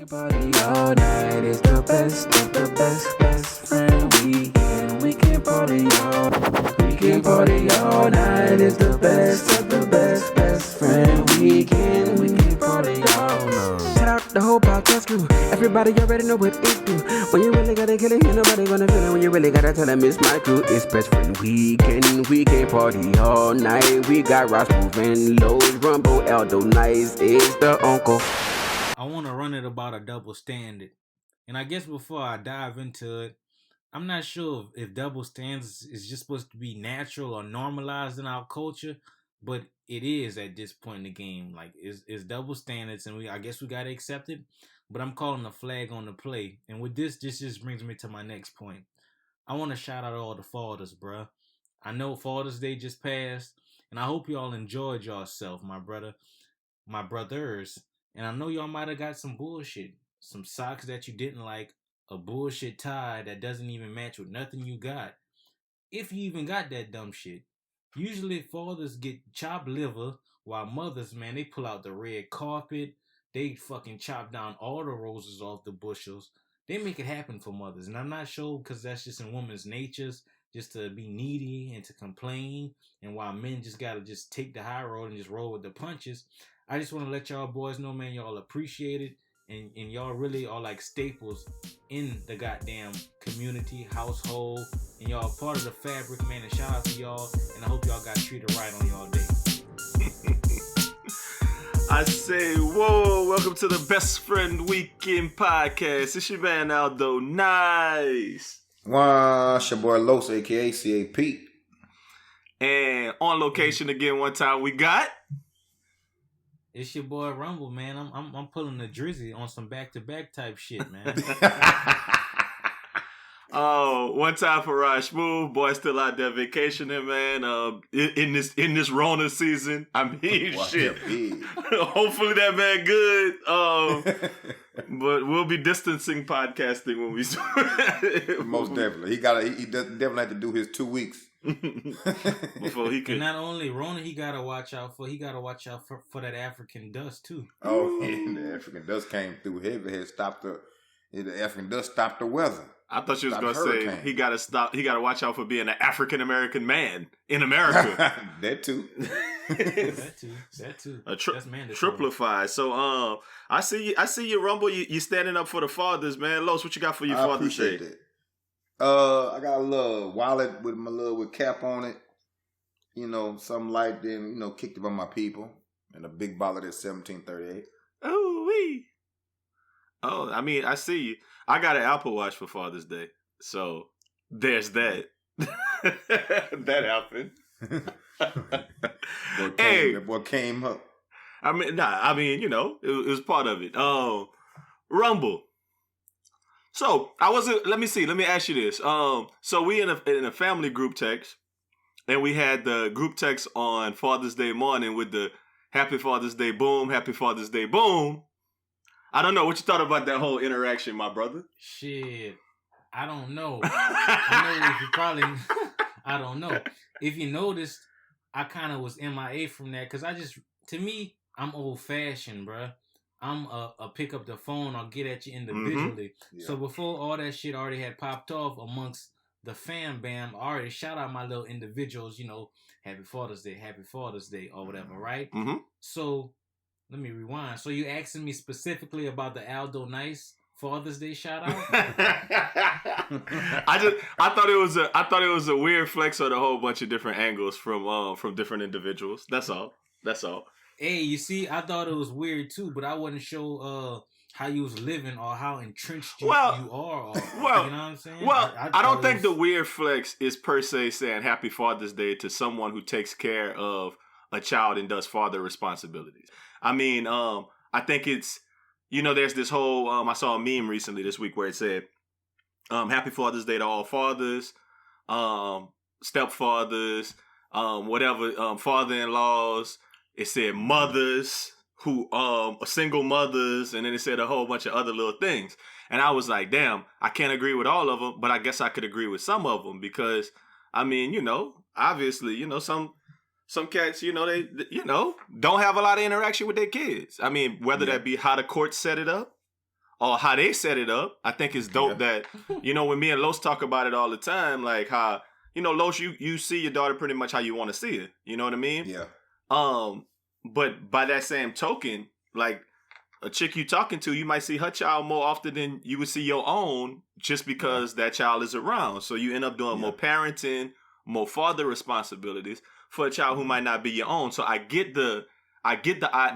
Party all night is the best of the best friend weekend. We can party all night is the best of the best friend weekend. We can party all night. Shout out the whole podcast crew. Everybody already know what it do. When you really gotta kill it, ain't nobody gonna feel it. When you really gotta tell them it's my crew. It's best friend weekend. We can party all night. We got Ross moving, Lowe's, Rumble, Aldo, Nice is the uncle. I want to run it about a double standard. And I guess before I dive into it, I'm not sure if double standards is just supposed to be natural or normalized in our culture, but it is at this point in the game. Like, it's double standards, and I guess we got to accept it, but I'm calling a flag on the play. And with this just brings me to my next point. I want to shout out all the fathers, bruh. I know Father's Day just passed, and I hope y'all enjoyed yourself, my brothers. And I know y'all might have got some bullshit. Some socks that you didn't like. A bullshit tie that doesn't even match with nothing you got. If you even got that dumb shit. Usually fathers get chopped liver, while mothers, man, they pull out the red carpet. They fucking chop down all the roses off the bushels. They make it happen for mothers. And I'm not sure because that's just in women's natures, just to be needy and to complain. And while men just gotta just take the high road and just roll with the punches. I just want to let y'all boys know, man, y'all appreciate it. And y'all really are like staples in the goddamn community, household. And y'all part of the fabric, man. And shout out to y'all. And I hope y'all got treated right on y'all day. I say, whoa, welcome to the Best Friend Weekend Podcast. It's your man, Aldo. Nice. Wow, it's your boy Los, a.k.a. C.A.P. And on location again one time, we got... It's your boy Rumble, man. I'm pulling the drizzy on some back-to-back type shit, man. Oh, one time for Raj Move. Boy, still out there vacationing, man. In this Rona season. I mean, shit. Hopefully that man good. But we'll be distancing podcasting when we start. Most definitely. He definitely have to do his 2 weeks. Before he could. And not only Rona, he gotta watch out for that African dust too. Oh, yeah, the African dust came through heavy. The African dust stopped the weather. I thought you was gonna say he gotta watch out for being an African American man in America. That too. that too. That's mandatory. Triplify. So I see you Rumble, you standing up for the fathers, man. Los, what you got for your Father's Day? That. I got a little wallet with cap on it. You know, something light, then, kicked it by my people. And a big wallet at 1738. Oh, wee. Oh, I mean, I see you. I got an Apple Watch for Father's Day. So, there's that. That happened. That boy came up. It was part of it. Rumble. So let me ask you this. So we in a family group text, and we had the group text on Father's Day morning with the Happy Father's Day boom, Happy Father's Day boom. I don't know what you thought about that whole interaction, my brother. Shit, I don't know. I don't know. If you noticed, I kind of was MIA from that because to me, I'm old fashioned, bruh. I'm a pick up the phone, I'll get at you individually. Mm-hmm. Yeah. So before all that shit already had popped off amongst the fam bam, I already shout out my little individuals, Happy Father's Day, or whatever, right? Mm-hmm. So let me rewind. So you asking me specifically about the Aldo Nice Father's Day shout out? I thought it was a weird flex on a whole bunch of different angles from different individuals. That's all. Hey, you see, I thought it was weird too, but I wasn't sure how you was living or how entrenched you are. You know what I'm saying? Well, I don't think the weird flex is per se saying Happy Father's Day to someone who takes care of a child and does father responsibilities. I mean, I think it's, there's this whole, I saw a meme recently this week where it said, Happy Father's Day to all fathers, stepfathers, whatever, father-in-laws. It said mothers who single mothers, and then it said a whole bunch of other little things. And I was like, damn, I can't agree with all of them, but I guess I could agree with some of them because, I mean, obviously, some cats, they don't have a lot of interaction with their kids. I mean, whether that be how the court set it up or how they set it up. I think it's dope that, you know, when me and Los talk about it all the time, like how, you know, Los, you see your daughter pretty much how you want to see her. You know what I mean? Yeah. But by that same token, like a chick you talking to, you might see her child more often than you would see your own, just because that child is around. So you end up doing more parenting, more father responsibilities for a child who might not be your own. So I get the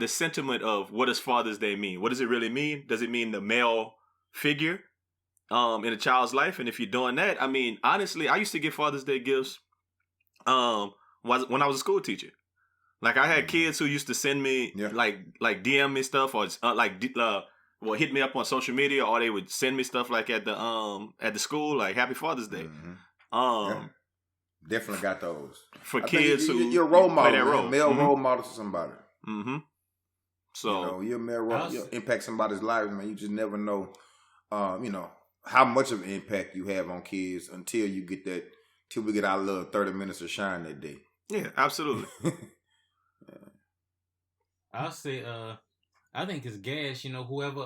sentiment of, what does Father's Day mean? What does it really mean? Does it mean the male figure in a child's life? And if you're doing that, I mean, honestly, I used to get Father's Day gifts when I was a school teacher. Like, I had kids who used to send me like DM me stuff, or hit me up on social media, or they would send me stuff like at the school, like Happy Father's Day. Definitely got those for kids who you're a role model, play that role. Male role model to somebody. So you know, you're a male role, you impact somebody's life, man. You just never know, you know, how much of an impact you have on kids until we get our little 30 minutes of shine that day. Yeah, absolutely. I'll say, I think it's gas. You know, whoever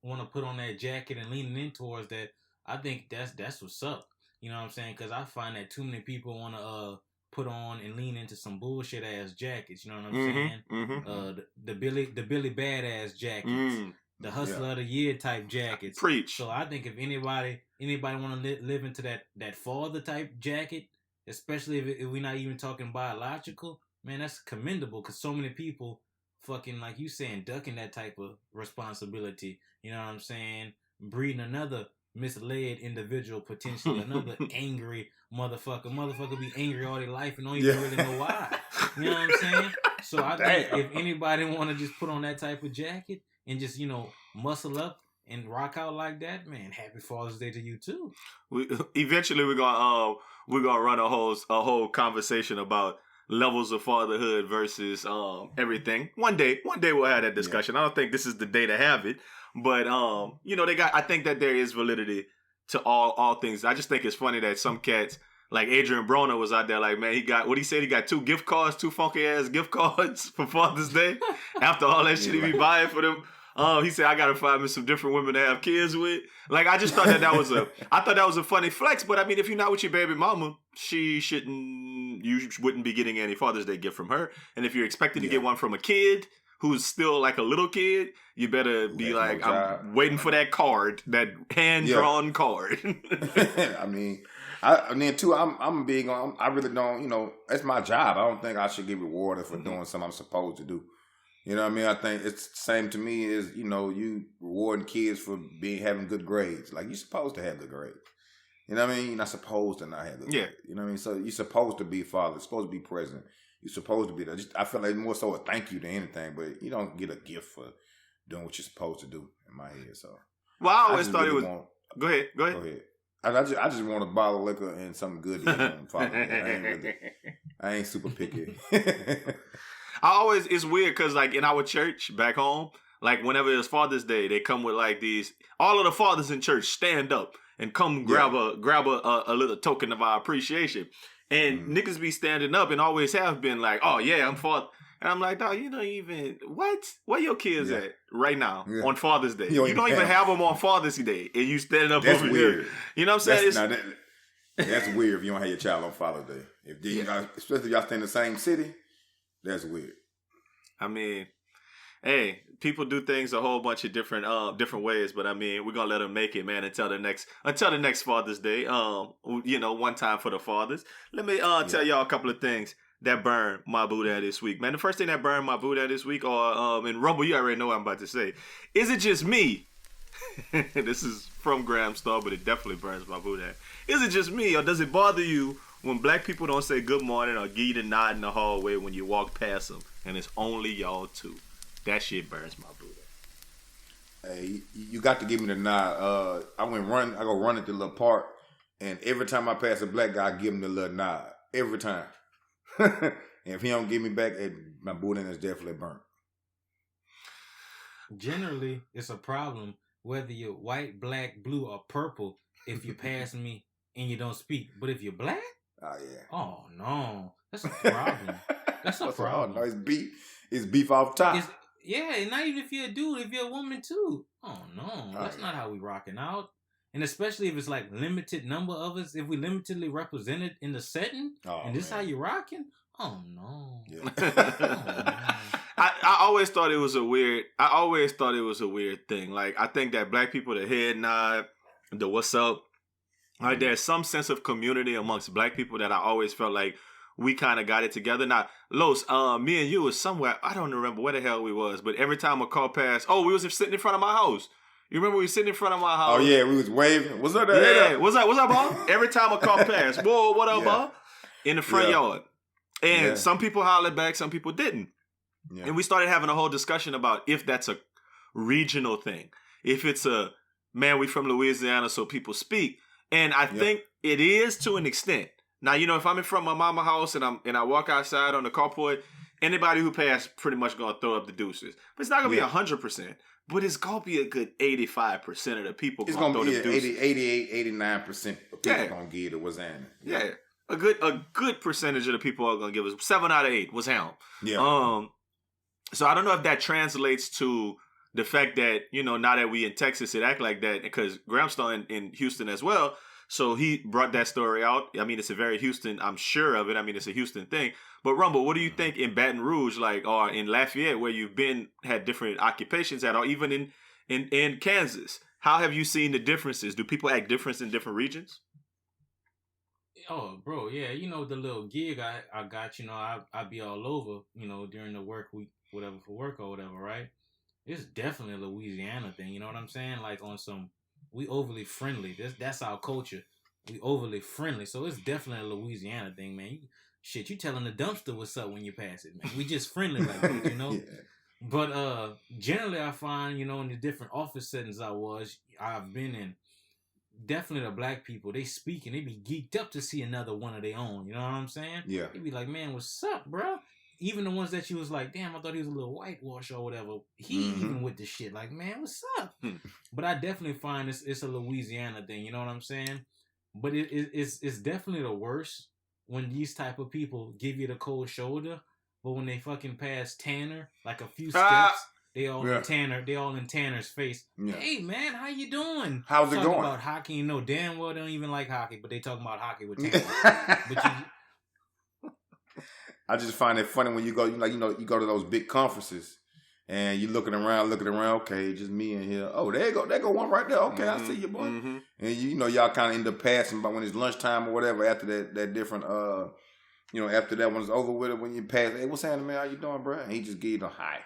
want to put on that jacket and leaning in towards that, I think that's what's up. You know what I'm saying? Because I find that too many people want to put on and lean into some bullshit ass jackets. You know what I'm saying? The Billy Badass jackets, the Hustler of the Year type jackets. Preach. So I think if anybody want to live into that father type jacket, especially if we're not even talking biological, man, that's commendable. Because so many people fucking, like you saying, ducking that type of responsibility. You know what I'm saying? Breeding another misled individual, potentially another angry motherfucker. Motherfucker be angry all their life and don't even really know why. You know what I'm saying? So I think if anybody want to just put on that type of jacket and just, you know, muscle up and rock out like that, man, Happy Father's Day to you too. Eventually we're gonna run a whole conversation about levels of fatherhood versus everything. One day we'll have that discussion. I don't think this is the day to have it, but you know, I think that there is validity to all things. I just think it's funny that some cats, like Adrian Broner, was out there like, man, he got 2 gift cards, 2 funky ass gift cards for Father's Day. After all that shit he be buying for them. He said, I gotta find me some different women to have kids with. Like, I just thought that was a funny flex. But I mean, if you're not with your baby mama, you wouldn't be getting any Father's Day gift from her. And if you're expected to get one from a kid who's still like a little kid, you better be like, I'm waiting for that card, that hand-drawn card. I mean, and then too, I'm big on, I really don't, you know, that's my job. I don't think I should get rewarded for doing something I'm supposed to do. You know what I mean? I think it's the same to me as, you know, you rewarding kids for having good grades. Like, you're supposed to have good grades. You know what I mean? You're not supposed to not have good grades. You know what I mean? So you're supposed to be a father. You're supposed to be present. You're supposed to be there. I feel like more so a thank you than anything, but you don't get a gift for doing what you're supposed to do in my head. So, well, I always thought it was. Go ahead. I just want a bottle of liquor and something good to eat on Father's Day. I ain't super picky. It's weird because like in our church back home, like whenever it's Father's Day, they come with like all of the fathers in church stand up and come grab a little token of our appreciation. And niggas be standing up and always have been like, oh yeah, I'm father. And I'm like, dog, you don't even, what? Where your kids at right now on Father's Day? You don't even have them on Father's Day and you standing up over here. You know what I'm saying? That's weird if you don't have your child on Father's Day. Especially if y'all stay in the same city. That's weird. I mean, hey, people do things a whole bunch of different ways, but I mean, we're gonna let them make it, man, until the next Father's Day. You know, one time for the fathers. Let me tell y'all a couple of things that burned my Boudin this week, man. The first thing that burned my Boudin this week, or in Rumble, you already know what I'm about to say. Is it just me? This is from Graham Star, but it definitely burns my Boudin. Is it just me, or does it bother you when black people don't say good morning or give you the nod in the hallway when you walk past them, and it's only y'all two? That shit burns my Boudin. Hey, you got to give me the nod. I go run at the little park, and every time I pass a black guy, I give him the little nod. Every time. And if he don't give me back, my Boudin is definitely burnt. Generally, it's a problem whether you're white, black, blue, or purple if you pass me and you don't speak. But if you're black, oh no, that's a problem. That's a problem. No, it's beef off top. And not even if you're a dude, if you're a woman too. Oh no, that's not how we rocking out. And especially if it's like limited number of us, if we limitedly represented in the setting, and this how you rocking? Oh no. Yeah. Oh, no. I always thought it was a weird thing. Like, I think that black people, the head nod, the what's up, like there's some sense of community amongst black people that I always felt like we kind of got it together. Now, Los, me and you was somewhere, I don't remember where the hell we was, but every time a car passed, we was sitting in front of my house. You remember we was sitting in front of my house? Oh yeah, we was waving. What's up? Yeah, what's up, Bob? Every time a car passed, whoa, what up, Bob? In the front yard. And some people hollered back, some people didn't. Yeah. And we started having a whole discussion about if that's a regional thing. If it's we from Louisiana, so people speak. And I think it is to an extent. Now, if I'm in front of my mama's house and I walk outside on the carport, anybody who passed pretty much gonna throw up the deuces. But it's not gonna be 100%. But it's gonna be a good 85% of the people gonna throw the deuces. 88, 89% of people gonna give it a Wazan. Yeah. A good percentage of the people are gonna give us 7 out of 8 was Helm. Yeah. So I don't know if that translates to the fact that, now that we in Texas, it act like that, because Graham's still in Houston as well. So he brought that story out. I mean, it's a very Houston, I'm sure of it. I mean, it's a Houston thing. But Rumble, what do you think in Baton Rouge, or in Lafayette, where you've had different occupations at, or even in Kansas? How have you seen the differences? Do people act different in different regions? Oh, bro, yeah. The little gig I got, I be all over, during the work week, whatever, for work or whatever, right? It's definitely a Louisiana thing, you know what I'm saying? Like on some, we overly friendly. That's our culture. We overly friendly. So it's definitely a Louisiana thing, man. You telling the dumpster what's up when you pass it, man. We just friendly like that, Yeah. But generally I find, in the different office settings I've been in, definitely the black people, they speak and they be geeked up to see another one of their own. You know what I'm saying? Yeah. They be like, man, what's up, bro? Even the ones that you was like, damn, I thought he was a little whitewash or whatever. He even with the shit, like, man, what's up? But I definitely find it's a Louisiana thing. You know what I'm saying? But it's definitely the worst when these type of people give you the cold shoulder. But when they fucking pass Tanner, like a few steps, they all in Tanner's face. Yeah. Hey man, how you doing? How's it going? About hockey, damn well they don't even like hockey, but they talking about hockey with Tanner. I just find it funny when you go, you go to those big conferences and you looking around. Okay, just me in here. Oh, there go one right there. Okay, I see you, boy. Mm-hmm. And y'all kind of end up passing, but when it's lunchtime or whatever, after that different, after that one's over with, it when you pass, hey, what's happening, man? How you doing, bro? And he just give you the hi.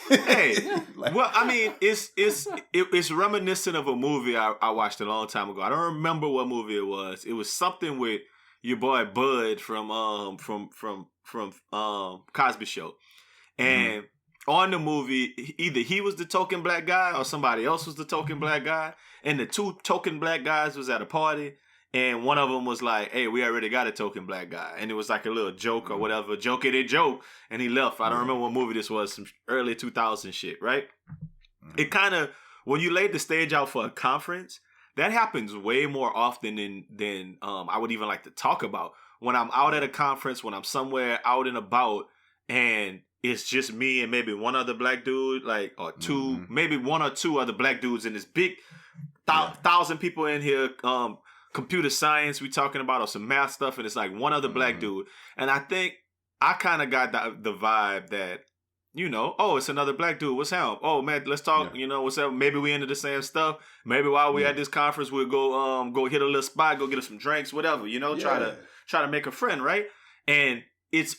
Hey, well, I mean, it's reminiscent of a movie I watched a long time ago. I don't remember what movie it was. It was something with your boy Bud from Cosby Show, and on the movie, either he was the token black guy or somebody else was the token black guy, and the two token black guys was at a party. And one of them was like, hey, we already got a token black guy. And it was like a little joke or whatever. Joke. And he left. I don't remember what movie this was. Some early 2000 shit, right? It kind of, when you laid the stage out for a conference, that happens way more often than I would even like to talk about. When I'm out at a conference, when I'm somewhere out and about, and it's just me and maybe one other black dude, or two, maybe one or two other black dudes in this big 1,000 people in here, computer science we talking about, or some math stuff, and it's like one other black dude. And I think I kind of got the vibe that, it's another black dude. What's up? Oh man, let's talk. What's up? Maybe we into the same stuff. Maybe while we at this conference, we'll go hit a little spot, go get us some drinks, whatever. Try to make a friend, right? And it's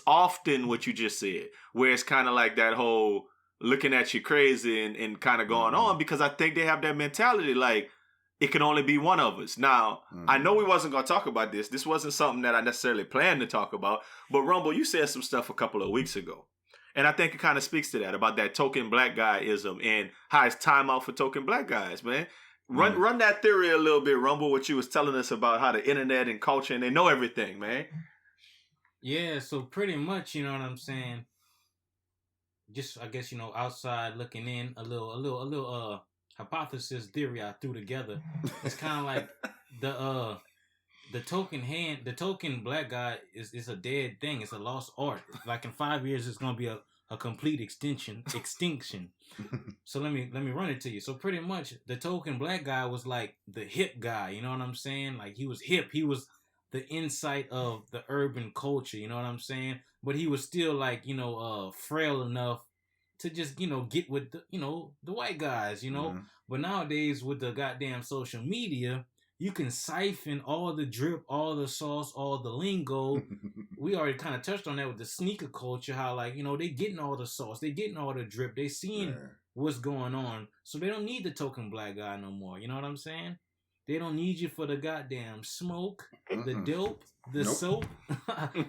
often what you just said, where it's kind of like that whole looking at you crazy and kind of going on, because I think they have that mentality like, it can only be one of us. Now, I know we wasn't going to talk about this. This wasn't something that I necessarily planned to talk about. But Rumble, you said some stuff a couple of weeks ago. And I think it kind of speaks to that, about that token black guy-ism and how it's time out for token black guys, man. Run that theory a little bit, Rumble, what you was telling us about how the internet and culture, and they know everything, man. Yeah, so pretty much, you know what I'm saying? Just, I guess, outside looking in, a little hypothesis theory I threw together. It's kind of like the token black guy is a dead thing. It's a lost art. Like in 5 years, it's gonna be a a complete extinction. So let me run it to you. So pretty much the token black guy was like the hip guy, you know what I'm saying? Like he was hip. He was the insight of the urban culture, you know what I'm saying? But he was still like, frail enough to just, get with the, the white guys, Mm-hmm. But nowadays with the goddamn social media, you can siphon all the drip, all the sauce, all the lingo. We already kind of touched on that with the sneaker culture, how like, they getting all the sauce, they getting all the drip, they seeing what's going on. So they don't need the token black guy no more. You know what I'm saying? They don't need you for the goddamn smoke, the dope, the soap,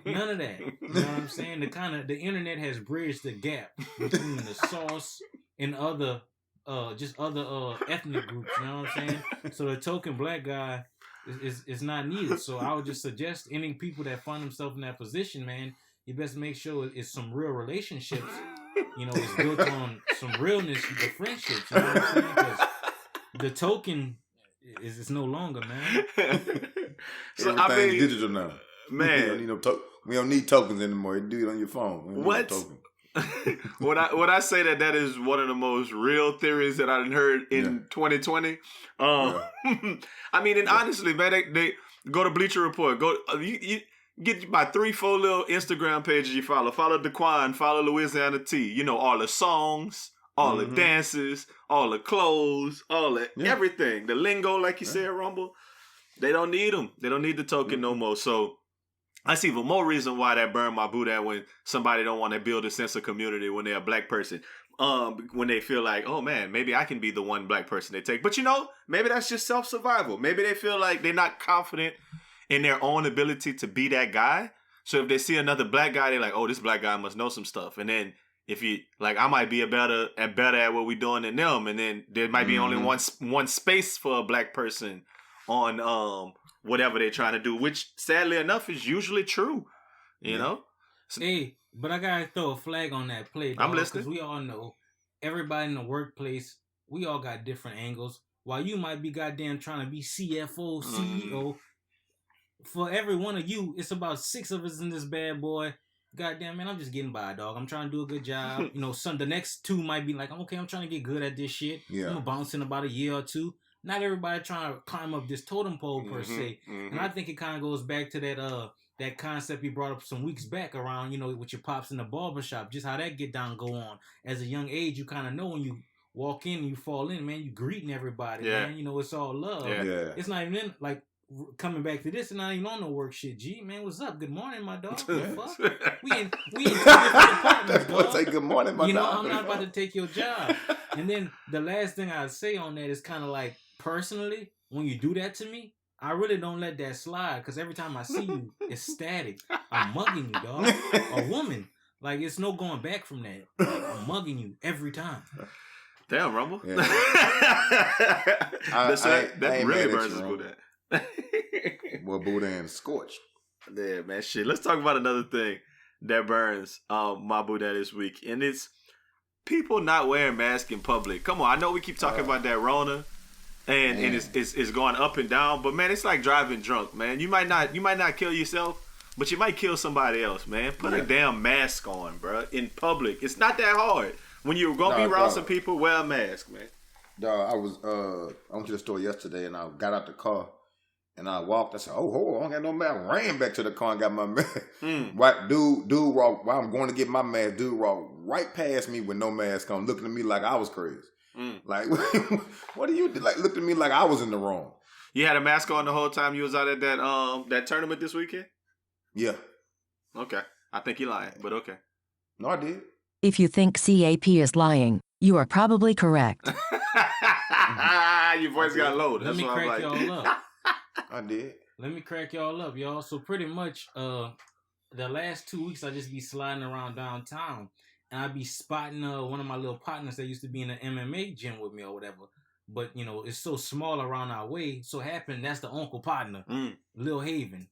none of that. You know what I'm saying? The internet has bridged the gap between the sauce and other ethnic groups. You know what I'm saying? So the token black guy is not needed. So I would just suggest any people that find themselves in that position, man, you best make sure it's some real relationships. It's built on some realness, the friendships. You know what I'm saying? Because the token is no longer, man. So everything's digital now, man. We don't need tokens anymore. You do it on your phone. What? When I say that is one of the most real theories that I've heard in 2020. I mean, and honestly, man, they go to Bleacher Report. You get about 3-4 little Instagram pages you follow. Follow Daquan, follow Louisiana T. All the songs, all the dances, all the clothes, all the everything. The lingo, like you said, Rumble. They don't need them. They don't need the token no more. So I see even more reason why that burned my Boudin when somebody don't want to build a sense of community when they're a black person. When they feel like, oh man, maybe I can be the one black person they take. But maybe that's just self-survival. Maybe they feel like they're not confident in their own ability to be that guy. So if they see another black guy, they're like, oh, this black guy must know some stuff. And then if you like, I might be better at what we're doing than them. And then there might be only one space for a black person on whatever they're trying to do, which sadly enough is usually true. You know? Hey, but I gotta throw a flag on that play, dog, I'm listening. because we all know everybody in the workplace, we all got different angles. While you might be goddamn trying to be CFO, CEO, for every one of you, it's about 6 of us in this bad boy. Goddamn, man, I'm just getting by, dog. I'm trying to do a good job. The next 2 might be like, okay, I'm trying to get good at this shit. I'm gonna bounce in about a year or 2. Not everybody trying to climb up this totem pole per se. And I think it kind of goes back to that concept you brought up some weeks back around, with your pops in the barbershop, just how that get down go on. As a young age, you kind of know when you walk in and you fall in, man, you greeting everybody, man. It's all love. Yeah. It's not even like coming back to this and I ain't on no work shit. G, man, what's up? Good morning, my dog. What the fuck? We in 2 different departments, dog. Say good morning, my dog. I'm not about to take your job. And then the last thing I'd say on that is kind of like, personally, when you do that to me, I really don't let that slide because every time I see you, it's static. I'm mugging you, dog. A woman. Like, it's no going back from that. Like, I'm mugging you every time. Damn, Rumble. Yeah. that really burns his Boudin. Well, Boudin scorched. Yeah, man, shit. Let's talk about another thing that burns my Boudin this week. And it's people not wearing masks in public. Come on, I know we keep talking about that Rona. And it's going up and down, but man, it's like driving drunk, man. You might not kill yourself, but you might kill somebody else, man. Put a damn mask on, bro, in public. It's not that hard. When you're gonna be around some people, wear a mask, man. Dog, I went to the store yesterday and I got out the car and I walked. I said, "Oh, hold on, I don't got no mask." I ran back to the car and got my mask. Right, dude, walked while I'm going to get my mask. Dude walked right past me with no mask on, looking at me like I was crazy. Like, what do you do? Like, looked at me like I was in the wrong. You had a mask on the whole time you was out at that tournament this weekend? Yeah. Okay. I think you're lying, but okay. No, I did. If you think C.A.P. is lying, you are probably correct. Your voice got low. Let me crack y'all up. I did. Let me crack y'all up, y'all. So pretty much, the last 2 weeks I just be sliding around downtown. And I'd be spotting one of my little partners that used to be in the MMA gym with me or whatever. But, it's so small around our way. So happened, that's the uncle partner, Lil Haven.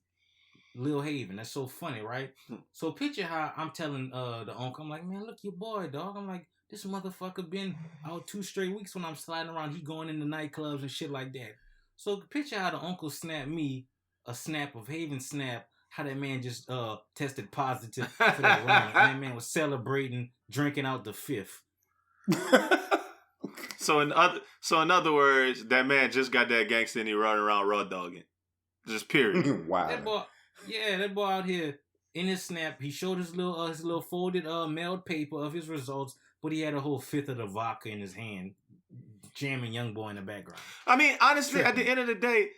That's so funny, right? So picture how I'm telling the uncle, I'm like, man, look your boy, dog. I'm like, this motherfucker been out 2 straight weeks when I'm sliding around. He going into nightclubs and shit like that. So picture how the uncle snapped me a snap of Haven snap how that man just tested positive for that Rona, and that man was celebrating, drinking out the fifth. So in other words, that man just got that gangster and he running around raw dogging. Just period. Wow. That boy out here in his snap, he showed his little folded mailed paper of his results, but he had a whole fifth of the vodka in his hand, jamming YoungBoy in the background. I mean, honestly, at the end of the day,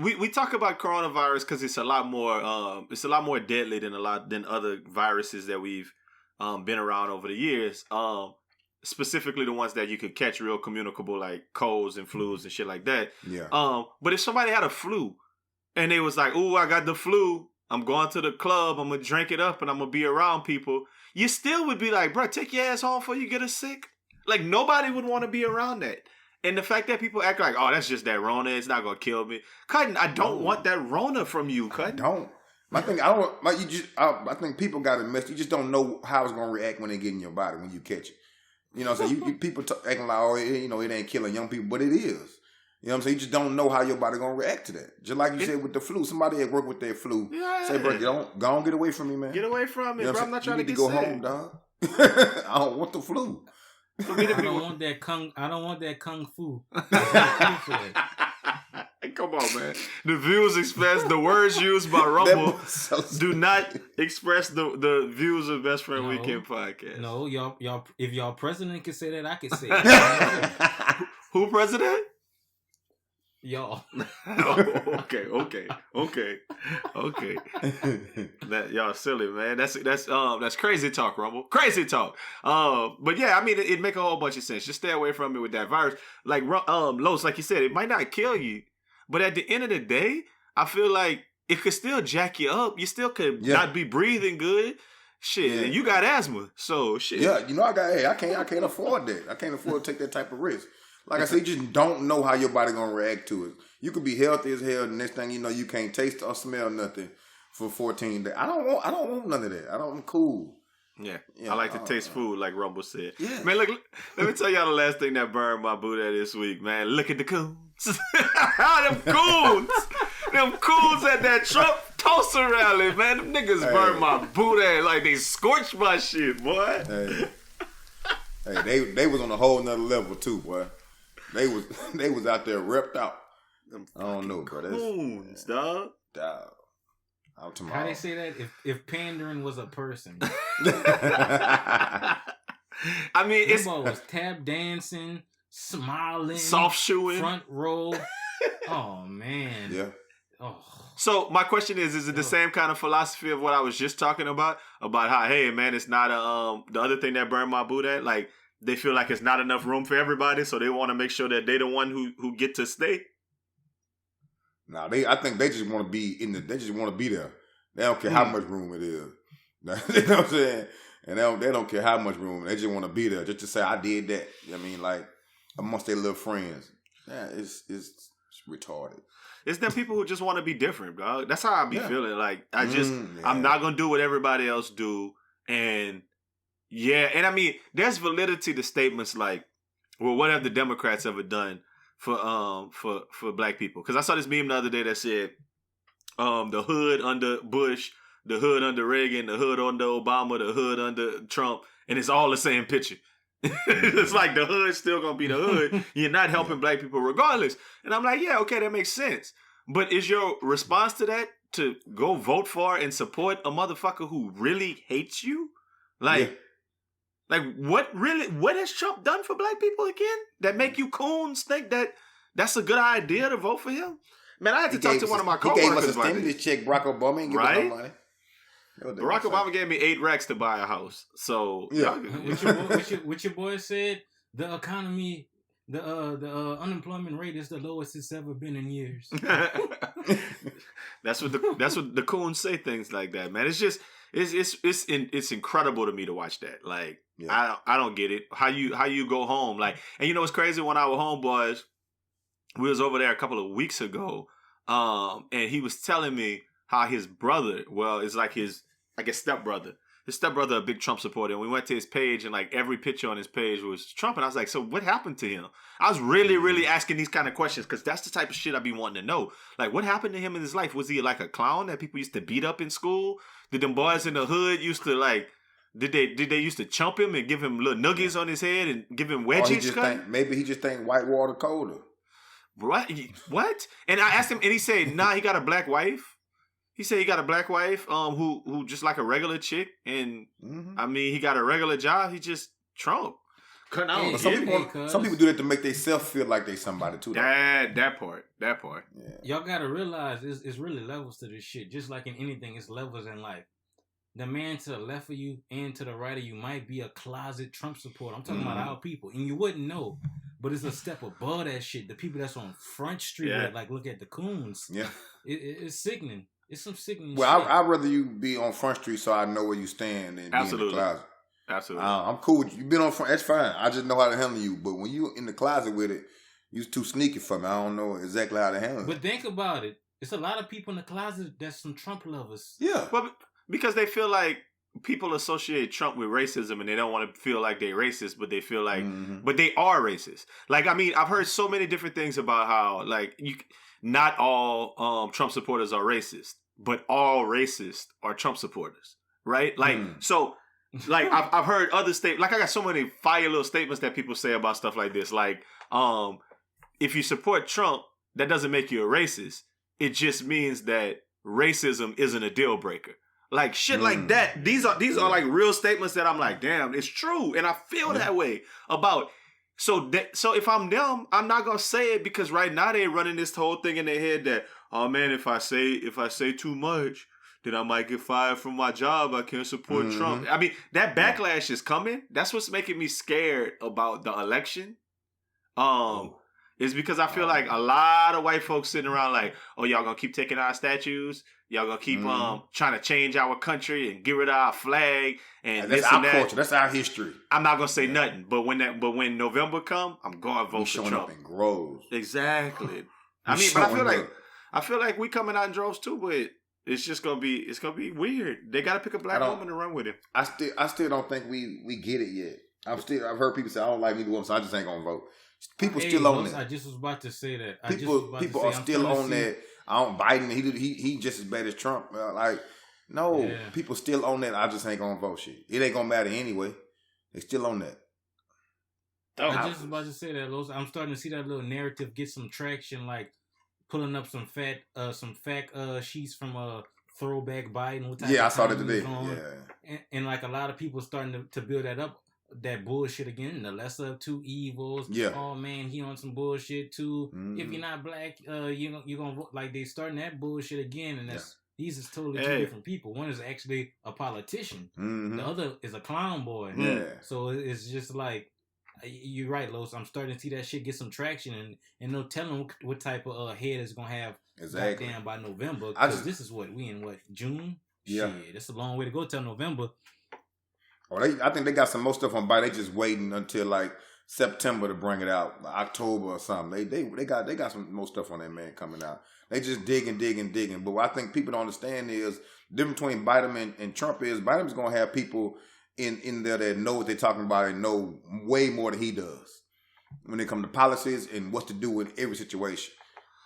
we talk about coronavirus because it's a lot more deadly than other viruses that we've been around over the years. Specifically the ones that you could catch real communicable, like colds and flus and shit like that. Yeah. But if somebody had a flu and they was like, "Ooh, I got the flu. I'm going to the club. I'm gonna drink it up and I'm gonna be around people," you still would be like, "Bro, take your ass home before you get us sick." Like nobody would want to be around that. And the fact that people act like, "Oh, that's just that Rona. It's not gonna kill me." Cutting, I don't want that Rona from you, Cutting. Don't. I think people got a mess. You just don't know how it's gonna react when they get in your body when you catch it. You know what I'm saying? You people acting like, "Oh, it ain't killing young people," but it is. You know what I'm saying? You just don't know how your body gonna react to that. Just like you said with the flu. Somebody at work with their flu. Yeah. Say, "Bro, go on, get away from me, man. Get away from me, bro. I'm not trying to get go sick. home, dog. I don't want the flu." I don't want that kung fu. Come on, man. The views expressed, the words used by Rumble do not express the views of Best Friend Weekend podcast. No, y'all. If y'all president can say that, I can say it. Who president? Y'all. Okay. That y'all silly, man. That's crazy talk, Rumble. Crazy talk. But yeah, I mean, it make a whole bunch of sense. Just stay away from it with that virus. Like Los, like you said, it might not kill you, but at the end of the day, I feel like it could still jack you up. You still could not be breathing good. Shit, and you got asthma, so shit. Yeah, I can't afford that. I can't afford to take that type of risk. Like I said, you just don't know how your body gonna react to it. You could be healthy as hell. The next thing you know, you can't taste or smell nothing for 14 days. I don't want none of that. I'm cool. Yeah, I like to taste food, like Rumble said. Yeah. Man, look, let me tell y'all the last thing that burned my Boudin this week, man. Look at the coons. Them coons. Them coons at that Trump toaster rally, man. Them niggas burned my Boudin like they scorched my shit, boy. Hey, they was on a whole nother level too, boy. They was out there repped out. I don't know, bro. Coons, dog. Out tomorrow. How they say that? If pandering was a person. I mean, it's was tap dancing, smiling, soft shoeing, front row. Oh man. Yeah. Oh. So my question is it the same kind of philosophy of what I was just talking about how, hey man, it's not the other thing that burned my Boudin, like they feel like it's not enough room for everybody, so they want to make sure that they the one who get to stay. Nah, I think they just want to be they just want to be there. They don't care how much room it is. You know what I'm saying? And they don't care how much room. They just want to be there just to say, I did that. You know what I mean? Like, amongst their little friends. Yeah, it's retarded. It's them people who just want to be different, dog. That's how I be feeling. Like, I'm not going to do what everybody else do. And I mean, there's validity to statements like, well, what have the Democrats ever done for black people? Because I saw this meme the other day that said, the hood under Bush, the hood under Reagan, the hood under Obama, the hood under Trump, and it's all the same picture. It's like the hood's still gonna be the hood. You're not helping black people regardless. And I'm like, yeah, okay, that makes sense. But is your response to that to go vote for and support a motherfucker who really hates you? Like what has Trump done for black people again that make you coons think that that's a good idea to vote for him? Man, I had to talk to one of my coworkers. He gave us a stimulus check. Barack Obama ain't give us no money. Barack Obama gave me 8 racks to buy a house. So what your boy said, the economy, the unemployment rate is the lowest it's ever been in years. That's what the coons say, things like that, man. It's just it's incredible to me to watch that. Like I don't get it. How you go home, like, and you know what's crazy, when our homeboys, we was over there a couple of weeks ago, and he was telling me how his brother, well, it's like his, I guess, stepbrother, his stepbrother a big Trump supporter, and we went to his page, and like every picture on his page was Trump, and I was like, so what happened to him? I was really asking these kind of questions because that's the type of shit I be wanting to know. Like, what happened to him in his life? Was he like a clown that people used to beat up in school? Did them boys in the hood used to like? Did they used to chump him and give him little nuggies on his head and give him wedgies? Maybe he just think white water colder. What? And I asked him, and he said, nah, he got a black wife. He said he got a black wife, who just like a regular chick, and I mean, he got a regular job. He just Trump. Some people do that to make themselves feel like they somebody too. That part. Yeah. Y'all gotta realize it's really levels to this shit. Just like in anything, it's levels in life. The man to the left of you and to the right of you might be a closet Trump supporter. I'm talking about our people, and you wouldn't know. But it's a step above that shit. The people that's on Front Street, like look at the coons. Yeah, it's sickening. It's some sickening. Well, shit. I'd rather you be on Front Street so I know where you stand than be in the closet. Absolutely. I'm cool with you. You've been on Front. That's fine. I just know how to handle you. But when you in the closet with it, you're too sneaky for me. I don't know exactly how to handle it. But think about it. It's a lot of people in the closet that's some Trump lovers. Yeah. But because they feel like people associate Trump with racism and they don't want to feel like they're racist, but they feel like, but they are racist. Like, I mean, I've heard so many different things about how, like, not all Trump supporters are racist, but all racists are Trump supporters, right? Like, so, like, I've heard other statements, like, I got so many fire little statements that people say about stuff like this. Like, if you support Trump, that doesn't make you a racist. It just means that racism isn't a deal breaker. Like shit like that. These are like real statements that I'm like, damn, it's true. And I feel that way about. So if I'm them, I'm not gonna say it because right now they running this whole thing in their head that, oh man, if I say too much, then I might get fired from my job. I can't support Trump. I mean, that backlash is coming. That's what's making me scared about the election. Is because I feel like a lot of white folks sitting around like, oh, y'all gonna keep taking our statues? Y'all gonna keep trying to change our country and get rid of our flag and that's this our and that. culture. That's our history. I'm not gonna say nothing, but when November come, I'm gonna vote for Trump. Up in groves. Exactly. I mean, but I feel like we coming out in droves too, but it's just gonna be weird. They gotta pick a black woman to run with him. I still don't think we get it yet. I've heard people say I don't like either one, so I just ain't gonna vote. People still on that. I just was about to say that. People are still on that. Biden, he just as bad as Trump. People still on that. I just ain't gonna vote shit. It ain't gonna matter anyway. They still on that. I just was about to say that, Los. I'm starting to see that little narrative get some traction, like pulling up some fact sheets from throwback Biden. I saw that today. Yeah, and like a lot of people starting to build that up. That bullshit again, the lesser of two evils. Yeah. Oh man, he on some bullshit too. If you're not black, you're gonna vote. Like they starting that bullshit again, and these is totally two different people. One is actually a politician. The other is a clown boy. Yeah. So it's just like you're right, Los. I'm starting to see that shit get some traction, and no telling what type of head is gonna have goddamn by November. Because this is we in June. Yeah, shit, that's a long way to go till November. I think they got some more stuff on Biden. They just waiting until like September to bring it out, like October or something. They got some more stuff on that man coming out. They just digging. But what I think people don't understand is the difference between Biden and Trump is Biden's gonna have people in there that know what they're talking about and know way more than he does when it comes to policies and what to do in every situation.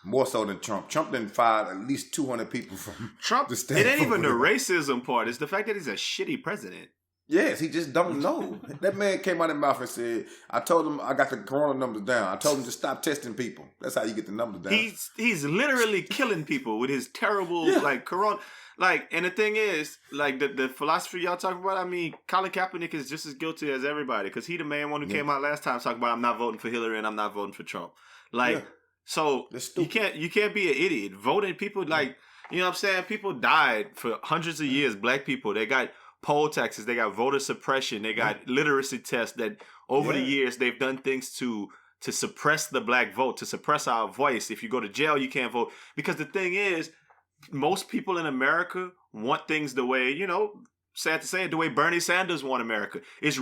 More so than Trump. Trump done fired at least 200 people from Trump. It ain't even the racism part. It's the fact that he's a shitty president. Yes, he just don't know. That man came out of his mouth and said, I told him I got the corona numbers down. I told him to stop testing people. That's how you get the numbers down. He's literally killing people with his terrible corona. Like, and the thing is, like the philosophy y'all talking about, I mean, Colin Kaepernick is just as guilty as everybody because he the main one who came out last time talking about I'm not voting for Hillary and I'm not voting for Trump. Like, so you can't be an idiot. Voting people like, you know what I'm saying? People died for hundreds of years, black people. They got poll taxes, they got voter suppression, they got literacy tests that over the years they've done things to suppress the black vote, to suppress our voice. If you go to jail, you can't vote. Because the thing is, most people in America want things the way, sad to say it, the way Bernie Sanders want America. That's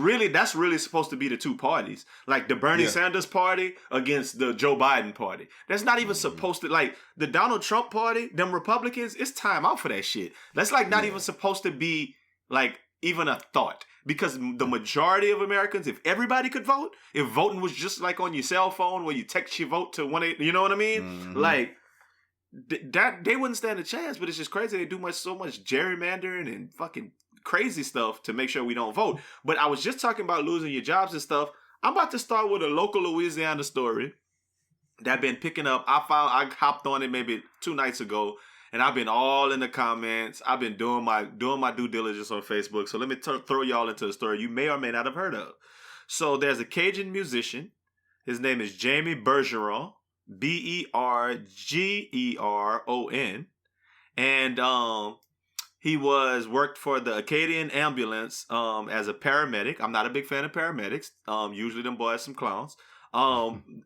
really supposed to be the two parties. Like the Bernie Sanders party against the Joe Biden party. That's not even supposed to, like the Donald Trump party, them Republicans, it's time out for that shit. That's like not even supposed to be like even a thought. Because the majority of Americans, if everybody could vote, if voting was just like on your cell phone where you text your vote to 1-8, you know what I mean? Mm-hmm. Like, that they wouldn't stand a chance, but it's just crazy. They do so much gerrymandering and fucking crazy stuff to make sure we don't vote. But I was just talking about losing your jobs and stuff. I'm about to start with a local Louisiana story that I've been picking up. I hopped on it maybe 2 nights ago, and I've been all in the comments. I've been doing my due diligence on Facebook. So let me throw y'all into the story you may or may not have heard of. So there's a Cajun musician. His name is Jamie Bergeron, Bergeron, and he worked for the Acadian Ambulance as a paramedic. I'm not a big fan of paramedics. Usually them boys some clowns.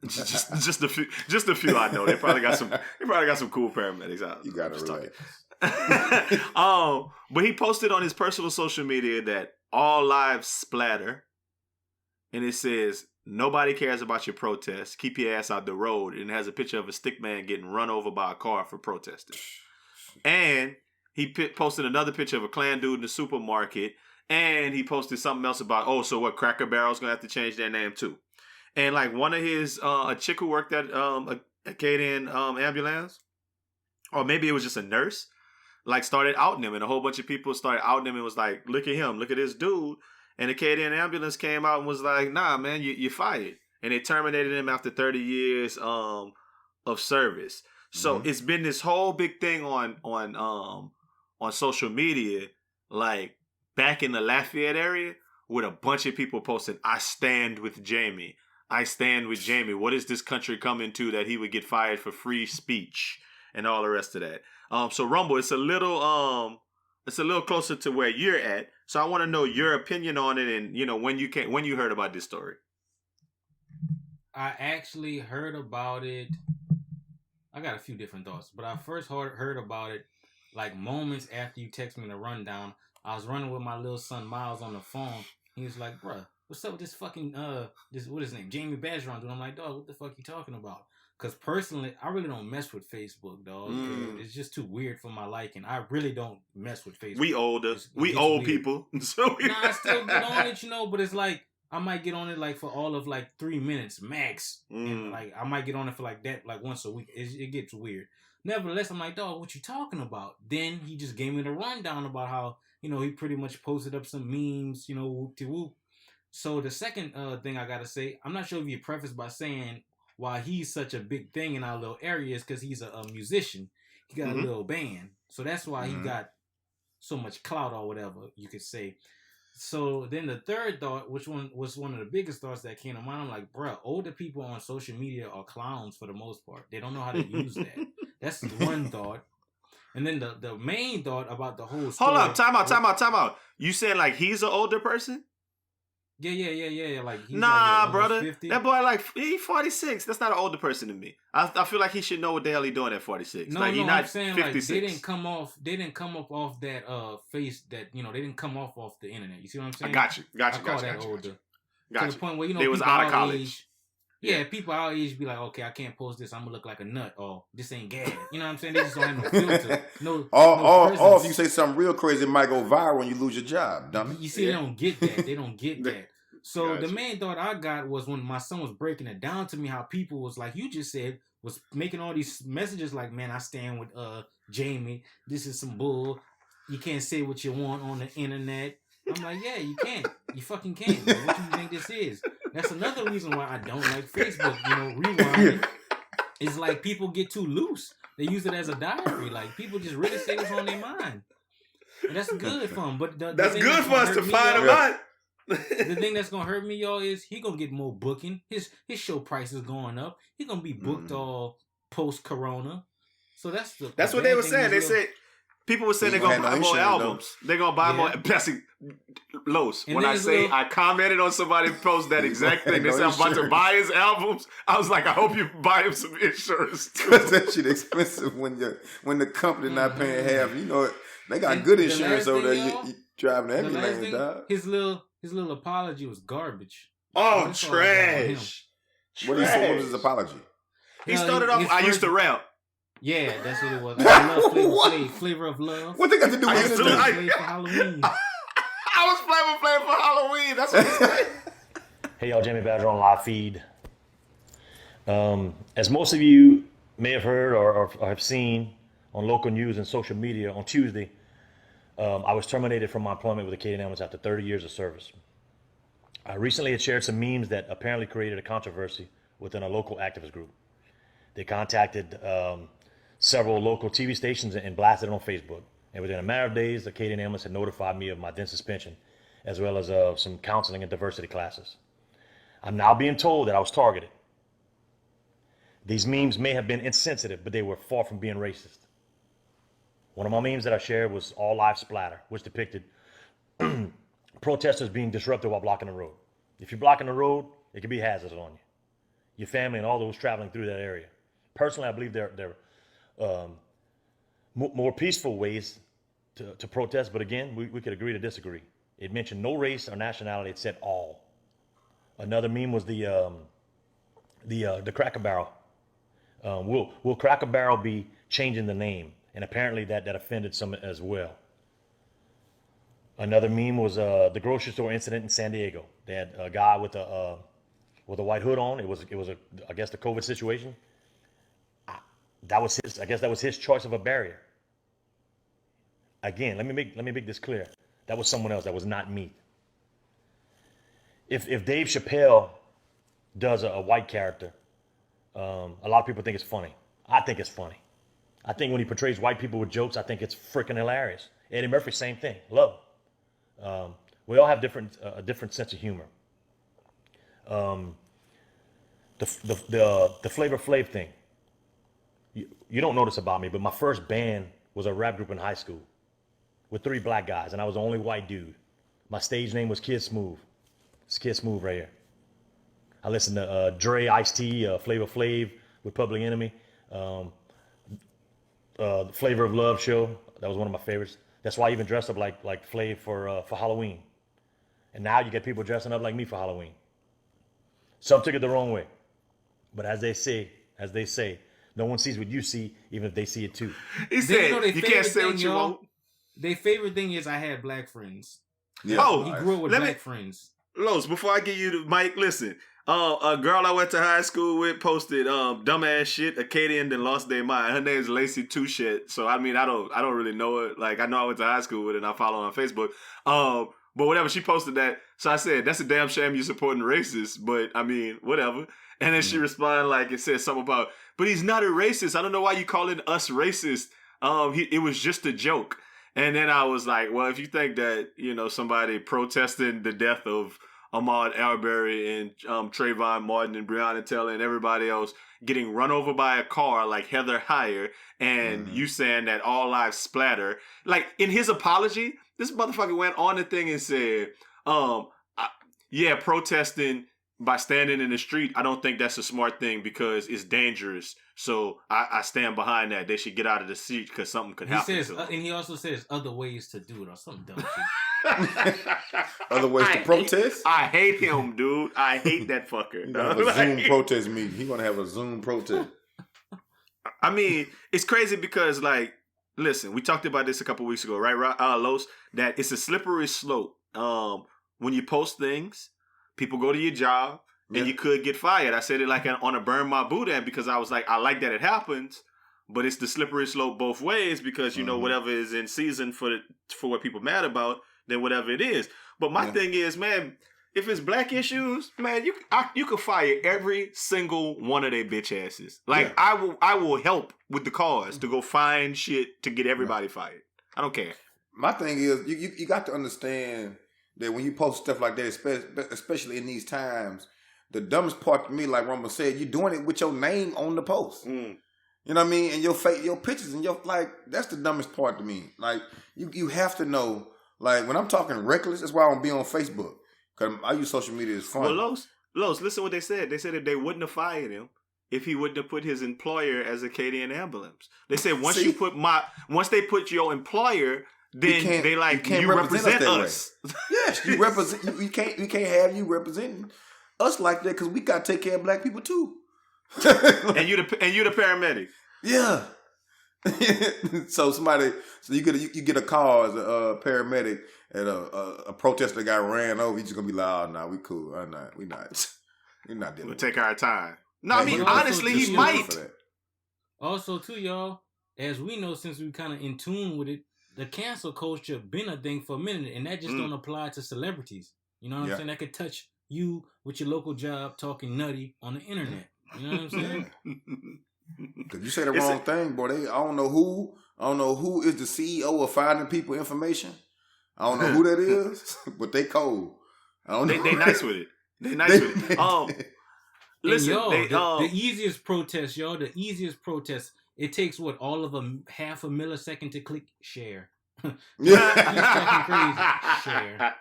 Just a few I know. They probably got some cool paramedics out. You gotta relax. But he posted on his personal social media that all lives splatter, and it says nobody cares about your protest. Keep your ass out the road. And it has a picture of a stick man getting run over by a car for protesting. And he posted another picture of a Klan dude in the supermarket, and he posted something else about, so what, Cracker Barrel's gonna have to change their name too. And like one of his, a chick who worked at Acadian Ambulance, or maybe it was just a nurse, like started outing him, and a whole bunch of people started outing him and was like, look at him, look at this dude. And Acadian Ambulance came out and was like, nah, man, you're fired. And they terminated him after 30 years of service. So it's been this whole big thing on social media, like back in the Lafayette area, with a bunch of people posting, I stand with Jamie. I stand with Jamie. What is this country coming to that he would get fired for free speech and all the rest of that? So Rumble, it's a little closer to where you're at. So I want to know your opinion on it, and when you heard about this story. I actually heard about it. I got a few different thoughts, but I first heard about it like moments after you text me the rundown. I was running with my little son Miles on the phone. He was like, bruh, what's up with this fucking, what is his name? Jamie Bergeron, dude. I'm like, dog, what the fuck you talking about? Because personally, I really don't mess with Facebook, dog. It's just too weird for my liking. I really don't mess with Facebook. We older. We old weird. People. So I still get on it, but it's like, I might get on it like for all of like 3 minutes max. And like, I might get on it for like that, like once a week. It gets weird. Nevertheless, I'm like, dog, what you talking about? Then he just gave me the rundown about how, he pretty much posted up some memes, whoop-de-whoop. So the second thing I got to say, I'm not sure if you prefaced by saying why he's such a big thing in our little area is because he's a musician. He got a little band. So that's why he got so much clout or whatever you could say. So then the third thought, which one was one of the biggest thoughts that came to mind, I'm like, bruh, older people on social media are clowns for the most part. They don't know how to use that. That's one thought. And then the main thought about the whole story. Hold up, time out. You saying like he's an older person? Yeah. Like he's nah, like, brother. 50. That boy he's 46. That's not an older person to me. I feel like he should know what the hell he's doing at 46. No, like, no, not I'm saying 56. like they didn't come off that face that they didn't come off the internet. You see what I'm saying? I got you. I call that older. Got to the point where they was out of college. Age, yeah, people our age be like, okay, I can't post this. I'm gonna look like a nut, or this ain't gay. You know what I'm saying? They just don't have no filter. No. Or if you say something real crazy, it might go viral when you lose your job, dummy. You see, they don't get that. They don't get that. So the main thought I got was when my son was breaking it down to me, how people was like, you just said, was making all these messages like, man, I stand with Jamie. This is some bull. You can't say what you want on the internet. I'm like, yeah, you can. You fucking can. What do you think this is? That's another reason why I don't like Facebook. Rewinding. It's like people get too loose. They use it as a diary. Like, people just really say what's on their mind. And that's good for them. But that's good for us to find them out. The thing that's gonna hurt me, y'all, is he gonna get more booking. His show price is going up. He gonna be booked all post Corona. So that's what they were saying. They said people were saying they're gonna buy more albums. They're gonna buy more. Los, when I say I commented on somebody's post that exact thing, they said I'm about to buy his albums. I was like, I hope you buy him some insurance too. That shit expensive when the company not paying half. They got good insurance over there. You driving the ambulance, dog. His little apology was garbage. Oh, trash. What did he say? What was his apology? He started off, I used to rap. Yeah, that's what it was. I love flavor of love. What they got to do with Flavor for Halloween. I I was Flavor Flav for Halloween. That's what he said. Hey y'all, Jamie Badger on live feed. As most of you may have heard or have seen on local news and social media, on Tuesday, I was terminated from my employment with Acadian Ambulance after 30 years of service. I recently had shared some memes that apparently created a controversy within a local activist group. They contacted several local TV stations and blasted it on Facebook. And within a matter of days, the Acadian Ambulance had notified me of my then suspension, as well as some counseling and diversity classes. I'm now being told that I was targeted. These memes may have been insensitive, but they were far from being racist. One of my memes that I shared was All Lives Splatter, which depicted protesters being disrupted while blocking the road. If you're blocking the road, it can be hazardous on you, your family, and all those traveling through that area. Personally, I believe there are more peaceful ways to protest, but again, we could agree to disagree. It mentioned no race or nationality, it said all. Another meme was the Cracker Barrel. Will Cracker Barrel be changing the name? And apparently that offended some as well. Another meme was the grocery store incident in San Diego. They had a guy with a white hood on. It was I guess the COVID situation. I guess that was his choice of a barrier. Again, let me make this clear. That was someone else. That was not me. If Dave Chappelle does a white character, a lot of people think it's funny. I think it's funny. I think when he portrays white people with jokes, I think it's freaking hilarious. Eddie Murphy, same thing. Love him. We all have a different sense of humor. The Flavor Flav thing. You don't know this about me, but my first band was a rap group in high school with 3 black guys, and I was the only white dude. My stage name was Kid Smooth. It's Kid Smooth right here. I listened to Dre, Ice-T, Flavor Flav with Public Enemy. The Flavor of Love show, that was one of my favorites. That's why I even dressed up like Flav for Halloween. And now you get people dressing up like me for Halloween. Some took it the wrong way. But as they say, no one sees what you see, even if they see it too. He said, you can't say what you want. Their favorite thing is I had black friends. Yeah. Oh, he grew up with black friends. Los, before I give you the mic, listen. A girl I went to high school with posted dumbass shit. Acadian then lost their mind. Her name's Lacey Touchette. So I mean, I don't really know her. Like I know I went to high school with her and I follow her on Facebook. But whatever, she posted that. So I said, that's a damn shame you're supporting racists. But I mean, whatever. And then she responded like it said something about, but he's not a racist. I don't know why you calling us racist. It was just a joke. And then I was like, well, if you think that, somebody protesting the death of Ahmaud Arbery and Trayvon Martin and Breonna Taylor and everybody else getting run over by a car like Heather Heyer and you saying that all lives splatter. Like in his apology, this motherfucker went on the thing and said, protesting by standing in the street, I don't think that's a smart thing because it's dangerous. So I stand behind that. They should get out of the seat because something could happen. He says, and he also says other ways to do it or some dumb shit. Other ways to protest? I hate him, dude. I hate that fucker. He's gonna have a Zoom protest meeting. He's gonna have a Zoom protest. I mean, it's crazy because, like, listen, we talked about this a couple weeks ago, right, Los? That it's a slippery slope. When you post things, people go to your job and you could get fired. I said it like on a Burned My Boudin because I was like, I like that it happens, but it's the slippery slope both ways because, whatever is in season for what people mad about, then whatever it is. But my thing is, man, if it's black issues, man, you could fire every single one of their bitch asses. Like, I will help with the cause to go find shit to get everybody fired. I don't care. My thing is, you got to understand that when you post stuff like that, especially in these times, the dumbest part to me, like Roma said, you're doing it with your name on the post. You know what I mean? And your pictures and that's the dumbest part to me. Like, you have to know, like, when I'm talking reckless, that's why I don't be on Facebook. Because I use social media as fun. Well, Los, listen what they said. They said that they wouldn't have fired him if he wouldn't have put his employer as Acadian Ambulance. They said once they put your employer, then they like you represent us. Yes, you represent. We can't have you representing us like that because we got to take care of black people too. and you the paramedic. Yeah, So you get a call as a paramedic, and a protester got ran over. You just gonna be like, oh no, we cool. We not dealing. We'll with take it. our time. No, I mean But also, honestly, he too, might. Also, too, y'all, as we know, since we kind of in tune with it, the cancel culture been a thing for a minute, and that just don't apply to celebrities. You know what I'm saying? That could touch you with your local job talking nutty on the internet. You know what I'm saying? Cause you say the wrong thing, boy. I don't know who is the CEO of finding people information. I don't know who that is, but they cold. I don't know. They nice with it. They nice with it. Listen, the easiest protest, y'all. The easiest protest. It takes all of half a millisecond to click share. Share.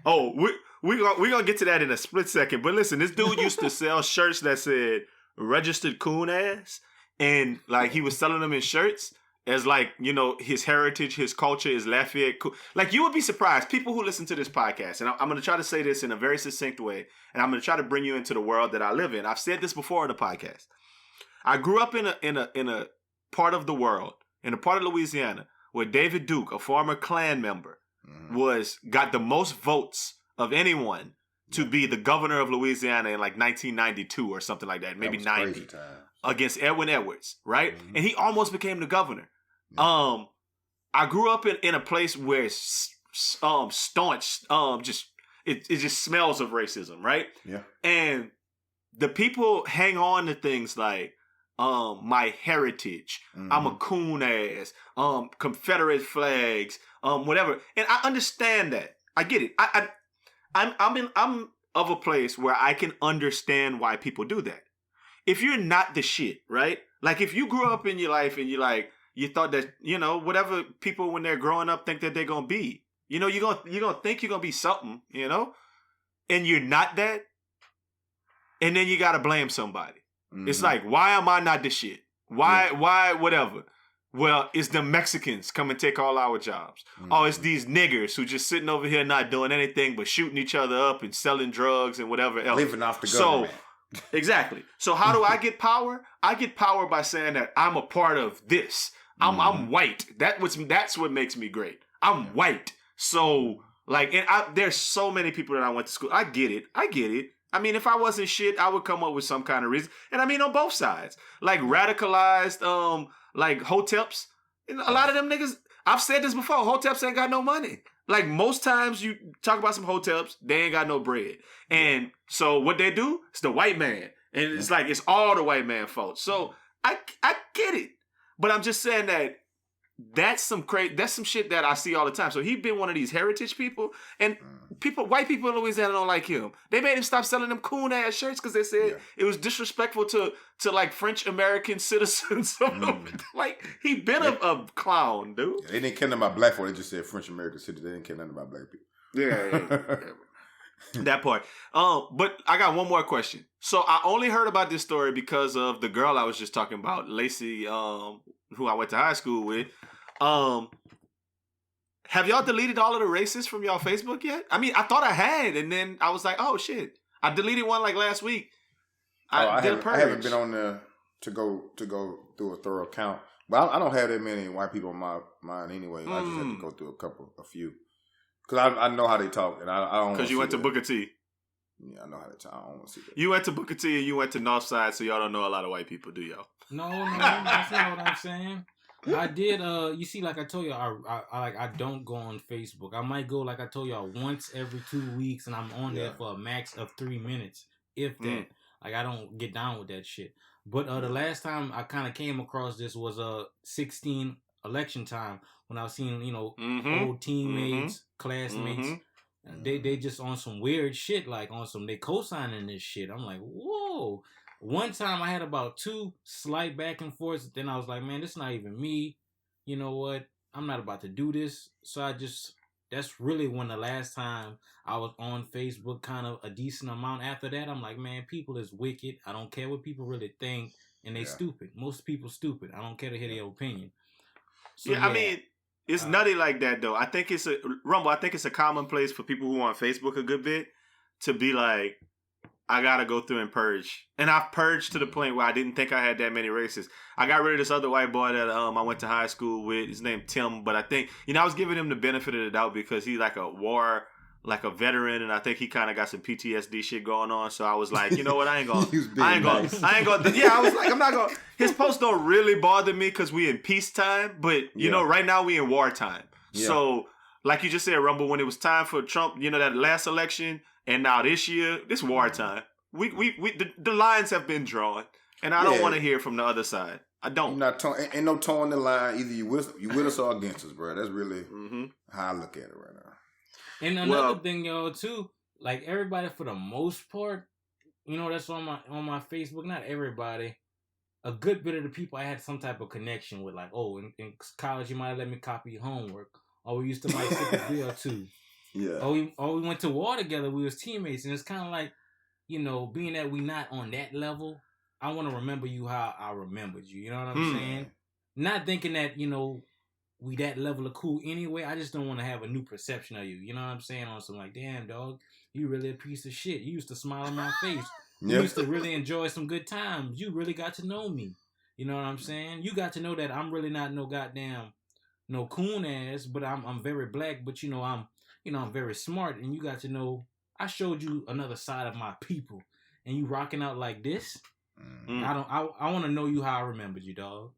Oh, we gonna get to that in a split second. But listen, this dude used to sell shirts that said "registered coon ass," and like he was selling them in shirts as like, you know, his heritage, his culture is Lafayette. Like, you would be surprised, people who listen to this podcast, and I'm going to try to say this in a very succinct way, and I'm going to try to bring you into the world that I live in. I've said this before in the podcast. I grew up in a part of the world, in a part of Louisiana, where David Duke, a former Klan member, got the most votes of anyone to be the governor of Louisiana in like 1992 or something like that, maybe 90, against Edwin Edwards, right? And he almost became the governor. I grew up in a place where it's staunch, it just smells of racism, right? Yeah. And the people hang on to things like my heritage, I'm a coon ass, Confederate flags, whatever. And I understand that. I get it. I'm of a place where I can understand why people do that. If you're not the shit, right? Like if you grew up in your life and you thought that, you know, whatever people when they're growing up think that they're gonna be, you know, you're gonna think you're gonna be something, you know, and you're not that, and then you gotta blame somebody. It's like, why am I not the shit? Why whatever? Well, it's the Mexicans come and take all our jobs. Oh, it's these niggers who just sitting over here not doing anything but shooting each other up and selling drugs and whatever else. Living off the government. Exactly. So how do I get power? I get power by saying that I'm a part of this. I'm white. That's what makes me great. I'm white. So like, and there's so many people that I went to school. I get it. I mean, if I wasn't shit, I would come up with some kind of reason. And I mean, on both sides, like radicalized, like hoteps. And a lot of them niggas. I've said this before. Hoteps ain't got no money. Like most times you talk about some hoteps, they ain't got no bread. And so what they do, it's the white man. And it's like, it's all the white man fault. So I get it. But I'm just saying that that's some shit that I see all the time. So he been one of these heritage people, and white people in Louisiana don't like him. They made him stop selling them coon ass shirts because they said it was disrespectful to like French American citizens. Like he been a clown, dude. Yeah, they didn't care nothing about black folk. They just said French American citizens. They didn't care nothing about black people. Yeah. That part. But I got one more question. So I only heard about this story because of the girl I was just talking about, Lacey, who I went to high school with. Have y'all deleted all of the racists from y'all Facebook yet? I mean, I thought I had, and then I was like, oh shit, I deleted one like last week. I haven't been on there to go through a thorough count, but I don't have that many white people on my mind anyway. I just have to go through a few. Because I know how they talk, and I don't. Because you went to Booker T. Yeah, I know how they talk. I don't want to see that. You went to Booker T and you went to Northside, so y'all don't know a lot of white people, do y'all? No, that's not what I'm saying. I did. You see, like I told you, I don't go on Facebook. I might go, like I told y'all, once every 2 weeks, and I'm on there for a max of 3 minutes, if that. Like I don't get down with that shit. But the last time I kind of came across this was 16 election time when I was seeing, you know, old teammates, classmates. They just on some weird shit, like on some they co-signing this shit. I'm like, whoa. One time I had about 2 slight back and forths. Then I was like, man, this is not even me. You know what? I'm not about to do this. So that's really when the last time I was on Facebook, kind of a decent amount. After that, I'm like, man, people is wicked. I don't care what people really think. And they stupid. Most people stupid. I don't care to hear their opinion. So, I mean, it's nutty like that, though. I think it's a commonplace for people who are on Facebook a good bit to be like, I gotta go through and purge. And I've purged to the point where I didn't think I had that many races. I got rid of this other white boy that I went to high school with. His name Tim, but I think I was giving him the benefit of the doubt because he's like a veteran, and I think he kind of got some PTSD shit going on. So I was like, you know what, I ain't gonna. Yeah, I was like, I'm not gonna. His posts don't really bother me because we in peacetime, but you know, right now we in wartime. Yeah. So like you just said, Rumble, when it was time for Trump, that last election. And now this year, this wartime. The lines have been drawn, and I don't want to hear from the other side. I don't. Ain't no towing the line. Either you with us or against us, bro. That's really how I look at it right now. And another thing, y'all, too, like everybody for the most part, that's on my Facebook. Not everybody. A good bit of the people I had some type of connection with, like, in college you might have let me copy your homework, or we used to might stick a bill too. Yeah. We went to war together. We was teammates, and it's kind of like, being that we not on that level, I want to remember you how I remembered you. You know what I'm saying? Not thinking that we that level of cool anyway. I just don't want to have a new perception of you. You know what I'm saying? On some like, damn dog, you really a piece of shit. You used to smile on my face. You used to really enjoy some good times. You really got to know me. You know what I'm saying? You got to know that I'm really not no coon ass, but I'm very black. But I'm very smart, and you got to know I showed you another side of my people, and you rocking out like this. I want to know you how I remembered you, dog.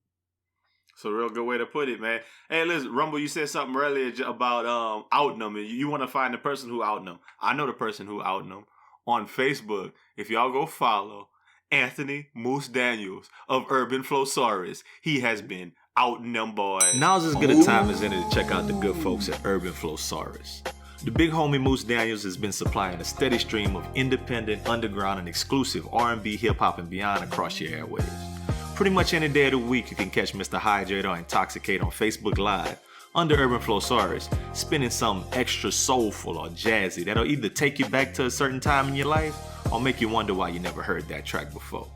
It's a real good way to put it, man. Hey, listen, Rumble, you said something earlier about outing them, and you want to find the person who outed them. I know the person who outed them on Facebook. If y'all go follow Anthony Moose Daniels of Urban Flowsaurus, he has been outing them boys. Now's as good a time as any to check out the good folks at Urban Flowsaurus. The big homie Moose Daniels has been supplying a steady stream of independent, underground, and exclusive R&B, hip-hop, and beyond across your airwaves. Pretty much any day of the week, you can catch Mr. Hydrate or Intoxicate on Facebook Live under Urban Flowsaurus, spinning something extra soulful or jazzy that'll either take you back to a certain time in your life or make you wonder why you never heard that track before.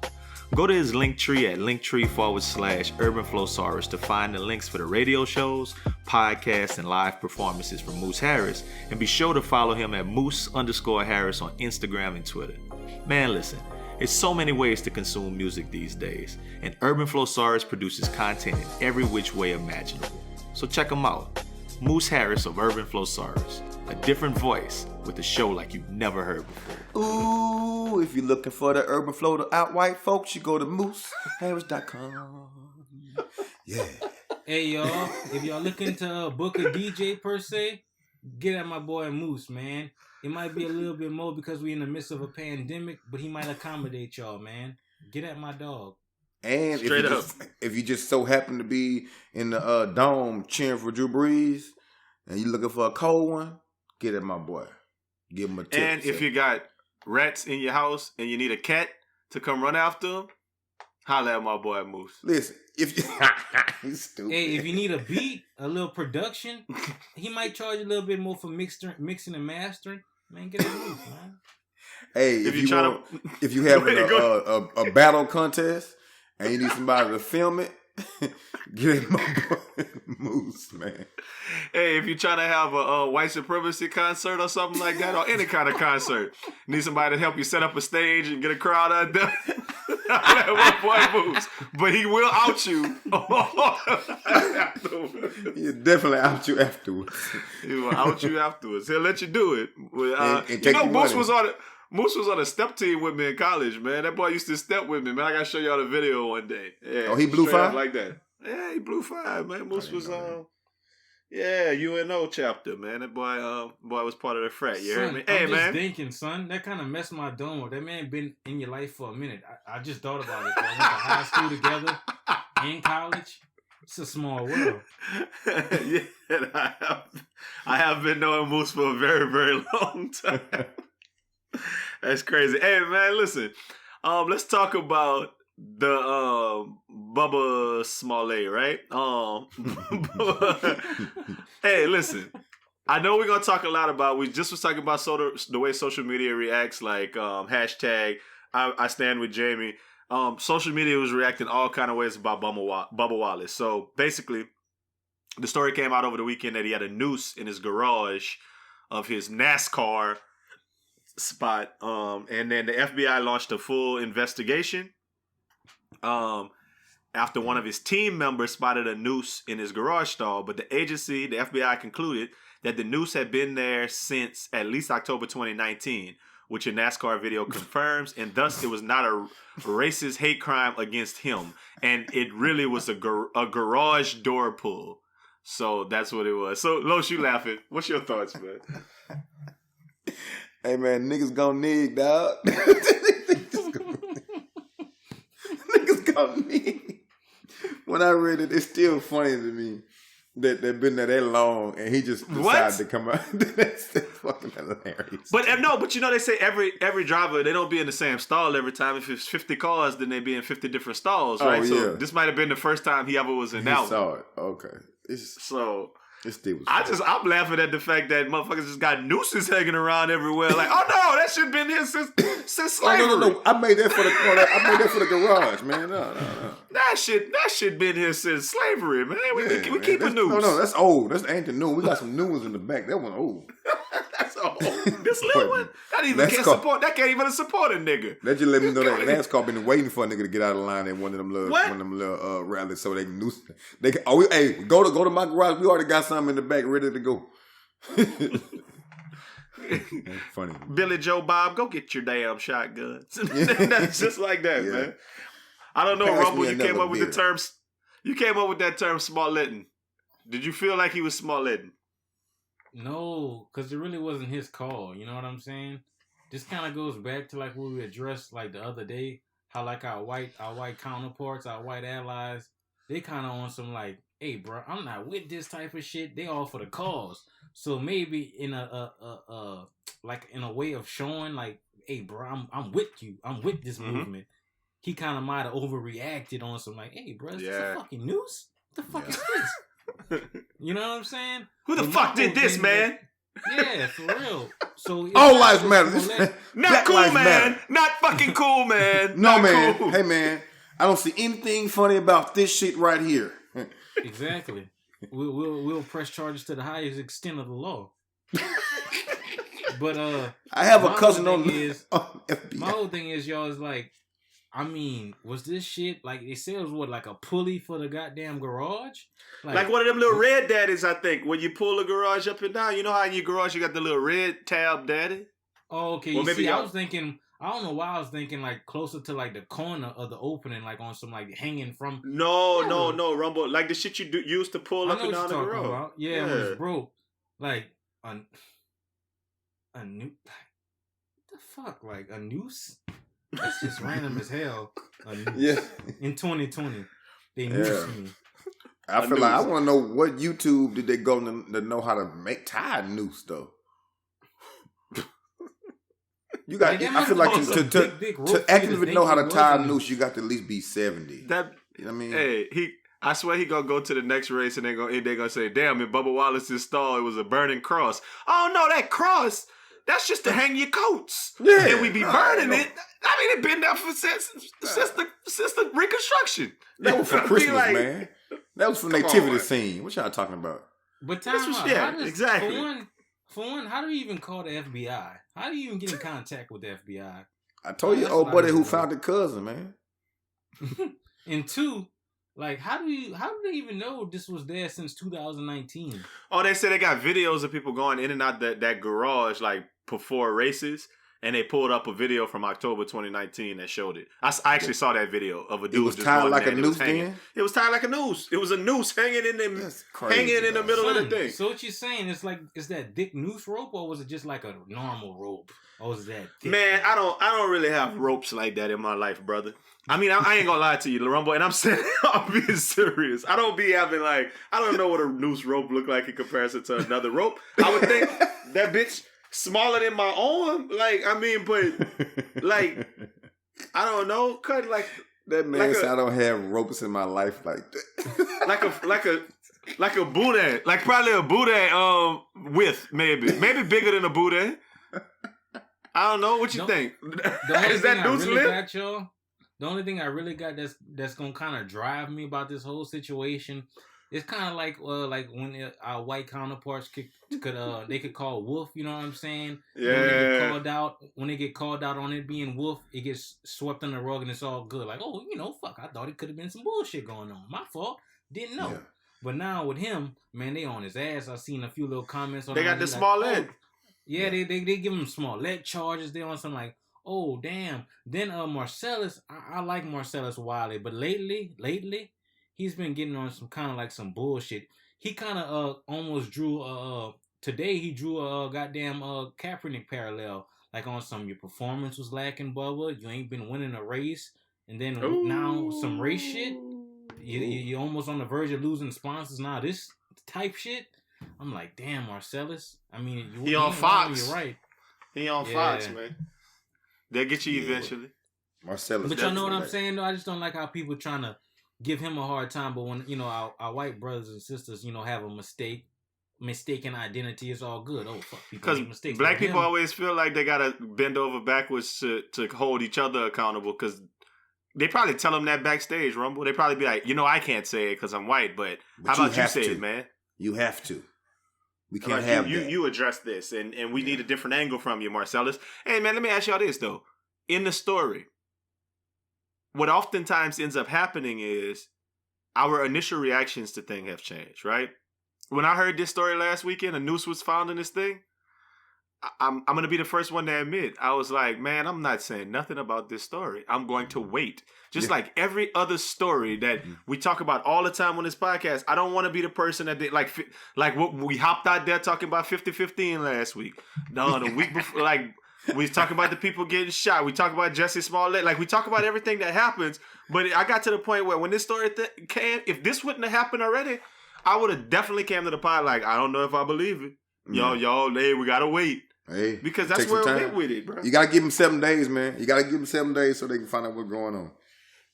Go to his Linktree at Linktree/Urban Flowsaurus to find the links for the radio shows, podcasts, and live performances from Moose Harris, and be sure to follow him at Moose_Harris on Instagram and Twitter. Man, listen, there's so many ways to consume music these days, and Urban Flowsaurus produces content in every which way imaginable. So check him out. Moose Harris of Urban Flowsaurus, a different voice with a show like you've never heard before. Ooh, if you're looking for the urban flow to out white folks, you go to mooseharris.com. Yeah. Hey, y'all, if y'all looking to book a DJ per se, get at my boy Moose, man. It might be a little bit more because we're in the midst of a pandemic, but he might accommodate y'all, man. Get at my dog. And if you just so happen to be in the dome cheering for Drew Brees and you looking for a cold one, get at my boy. Give him a tip. And if you got rats in your house and you need a cat to come run after them, holla at my boy Moose. Listen, if you he's stupid. Hey, if you need a beat, a little production, he might charge a little bit more for mixing and mastering. Man, get at Moose, man. Hey, if you have a battle contest and you need somebody to film it, get at my boy Moose, man. Hey, if you're trying to have a white supremacy concert or something like that, or any kind of concert, need somebody to help you set up a stage and get a crowd out there, my boy Moose. But he will out you. He'll definitely out you afterwards. He will out you afterwards. He'll let you do it. And Moose was on a step team with me in college, man. That boy used to step with me, man. I gotta show y'all the video one day. Yeah, he blew five like that. Yeah, he blew five, man. Moose was UNO chapter, man. That boy was part of the frat. You heard me? Hey, I'm just man. thinking, son, that kind of messed my dome up. That man been in your life for a minute. I just thought about it. I went to high school together, in college. It's a small world. Yeah, I have been knowing Moose for a very, very long time. That's crazy. Hey, man, listen. Let's talk about the Bubba Smollett, right? Hey, listen. I know we're gonna talk a lot about. We just was talking about the way social media reacts, like hashtag I stand with Jamie. Social media was reacting all kind of ways about Bubba Wallace. So basically, the story came out over the weekend that he had a noose in his garage of his NASCAR spot. And then the FBI launched a full investigation. After one of his team members spotted a noose in his garage stall, but the agency, the FBI, concluded that the noose had been there since at least October 2019, which a NASCAR video confirms, and thus it was not a racist hate crime against him, and it really was a garage door pull. So that's what it was. So, Los, you laughing. What's your thoughts, man? Hey, man, niggas gonna nig, dog. Niggas gonna nig. When I read it, it's still funny to me that they've been there that long and he just decided to come out. That's fucking hilarious. But but you know they say every driver, they don't be in the same stall every time. If it's 50 cars, then they be in 50 different stalls, right? So this might have been the first time he ever was in that one. Saw it. Okay. This still was I'm laughing at the fact that motherfuckers just got nooses hanging around everywhere. Like, oh no, that shit been here since slavery. No. I made that for the garage, man. No. That shit been here since slavery, man. We keep a noose. No, that's old. That's ain't the new. We got some new ones in the back. That one old. That's old. This little one, that can't even support a nigga. That just let me know that NASCAR been waiting for a nigga to get out of line at one of them little rallies so they can noose. Go to my garage. We already got something in the back ready to go. That's funny. Billy Joe Bob, go get your damn shotguns. That's just like that, man. I don't know, Rumble. You came up with the terms. You came up with that term, smartletting. Did you feel like he was smartletting? No, because it really wasn't his call. You know what I'm saying? This kind of goes back to like what we addressed like the other day. How like our white counterparts, our white allies, they kind of on some like, hey, bro, I'm not with this type of shit. They all for the cause. So maybe in a way of showing like, hey, bro, I'm with you. I'm with this movement. He kind of might have overreacted on some like, hey, bro, is this a fucking noose? What the fuck is this? You know what I'm saying? Who the fuck did this, man? Yeah, for real. So all lives matter. Not cool, man. Matter. Not fucking cool, man. No, man. Cool. Hey, man. I don't see anything funny about this shit right here. Exactly. We'll press charges to the highest extent of the law. But I have a cousin on FBI. My whole thing is, y'all, is like, I mean, was this shit like they said it was like a pulley for the goddamn garage? Like one of them little red daddies, I think. When you pull the garage up and down, you know how in your garage you got the little red tab daddy? Oh, okay. Well, I was thinking, I don't know why I was thinking like closer to like the corner of the opening, like on some like hanging from. No, Rumble. Like the shit you used to pull up and down the garage. About. Yeah, it was broke. Like a noose. What the fuck? Like a noose? That's just random as hell. Yeah. In 2020, they noosed me. I feel like I want to know what YouTube did they go to know how to tie a noose though. You got. Like, I feel like to actively know how to tie a noose, you got to at least be 70. That you know what I mean? Hey, I swear he gonna go to the next race and they gonna say, "Damn, in Bubba Wallace's stall, it was a burning cross." Oh no, that cross. That's just to hang your coats. Yeah. And we be burning it. I mean, it been there since the Reconstruction. That was for Christmas, man. That was for nativity scene. What y'all talking about? But time out. Yeah, exactly. For one, how do you even call the FBI? How do you even get in contact with the FBI? I told you, old buddy who found the cousin, man. And two, like, how do they even know this was there since 2019? Oh, they said they got videos of people going in and out that garage like before races, and they pulled up a video from October 2019 that showed it. I actually saw that video of a dude. It was tied like a noose. It was tied like a noose. It was a noose hanging in the middle of the thing. So what you're saying is like, is that thick noose rope, or was it just like a normal rope? Or was that thick? Man, I don't really have ropes like that in my life, brother. I mean, I ain't gonna lie to you, Rumble, and I'm saying, I'm being serious. I don't be having like, I don't know what a noose rope look like in comparison to another rope. I would think that bitch smaller than my arm. Like, I mean, but like, I don't know, cut like that man said I don't have ropes in my life like that. like a boudin, like probably a boudin width, maybe bigger than a boudin. I don't know. What you think? Is that noose lip? The only thing I really got that's gonna kind of drive me about this whole situation It's kind of like when our white counterparts they could call wolf. You know what I'm saying? Yeah. When they get called out on it being wolf, it gets swept under the rug and it's all good. Like, oh, fuck, I thought it could have been some bullshit going on. My fault. Didn't know. Yeah. But now with him, man, they on his ass. I seen a few little comments on. They got the small leg. Yeah, they give him small leg charges. They on some like, oh damn. Then Marcellus, I like Marcellus Wiley, but lately he's been getting on some kind of like some bullshit. He kind of almost drew today he drew a goddamn Kaepernick parallel, like on some your performance was lacking, Bubba. You ain't been winning a race, and then now some race shit. You almost on the verge of losing sponsors now. This type shit. I'm like, damn, Marcellus. I mean, he on Fox. You're right. He on Fox, man. They'll get you eventually. Marcellus. But y'all know what I'm saying, though? I just don't like how people trying to give him a hard time. But when, our white brothers and sisters, have a mistaken identity, it's all good. Oh, fuck. Because black people always feel like they got to bend over backwards to hold each other accountable because they probably tell them that backstage, Rumble. They probably be like, I can't say it because I'm white, but how about you say it, man? You have to. We can't like have you, that. You address this, and we need a different angle from you, Marcellus. Hey, man, let me ask y'all this, though. In the story, what oftentimes ends up happening is our initial reactions to things have changed, right? When I heard this story last weekend, a noose was found in this thing, I'm going to be the first one to admit, I was like, man, I'm not saying nothing about this story. I'm going to wait. Just like every other story that we talk about all the time on this podcast, I don't want to be the person that did, like what we hopped out there talking about 50-15 last week. No, the week before, like, we talk about the people getting shot. We talk about Jesse Smollett. Like, we talk about everything that happens. But I got to the point where when this story came, if this wouldn't have happened already, I would have definitely came to the pod like, I don't know if I believe it. Y'all, hey, we got to wait. Hey, because that's where we're with it, bro. You got to give them 7 days, man. You got to give them 7 days so they can find out what's going on.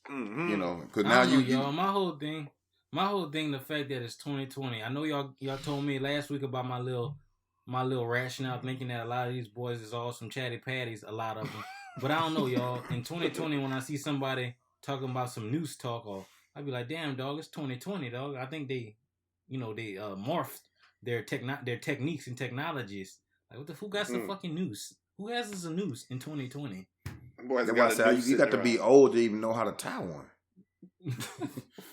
Mm-hmm. Because now y'all, my whole thing, the fact that it's 2020. I know y'all told me last week about my little rationale, thinking that a lot of these boys is all some chatty patties, a lot of them. But I don't know, y'all. In 2020, when I see somebody talking about some noose talk, I'd be like, damn, dog, it's 2020, dog. I think they morphed their techniques and technologies. Like, who got some fucking noose? Who has us a noose in 2020? Boys, you got to be old to even know how to tie one.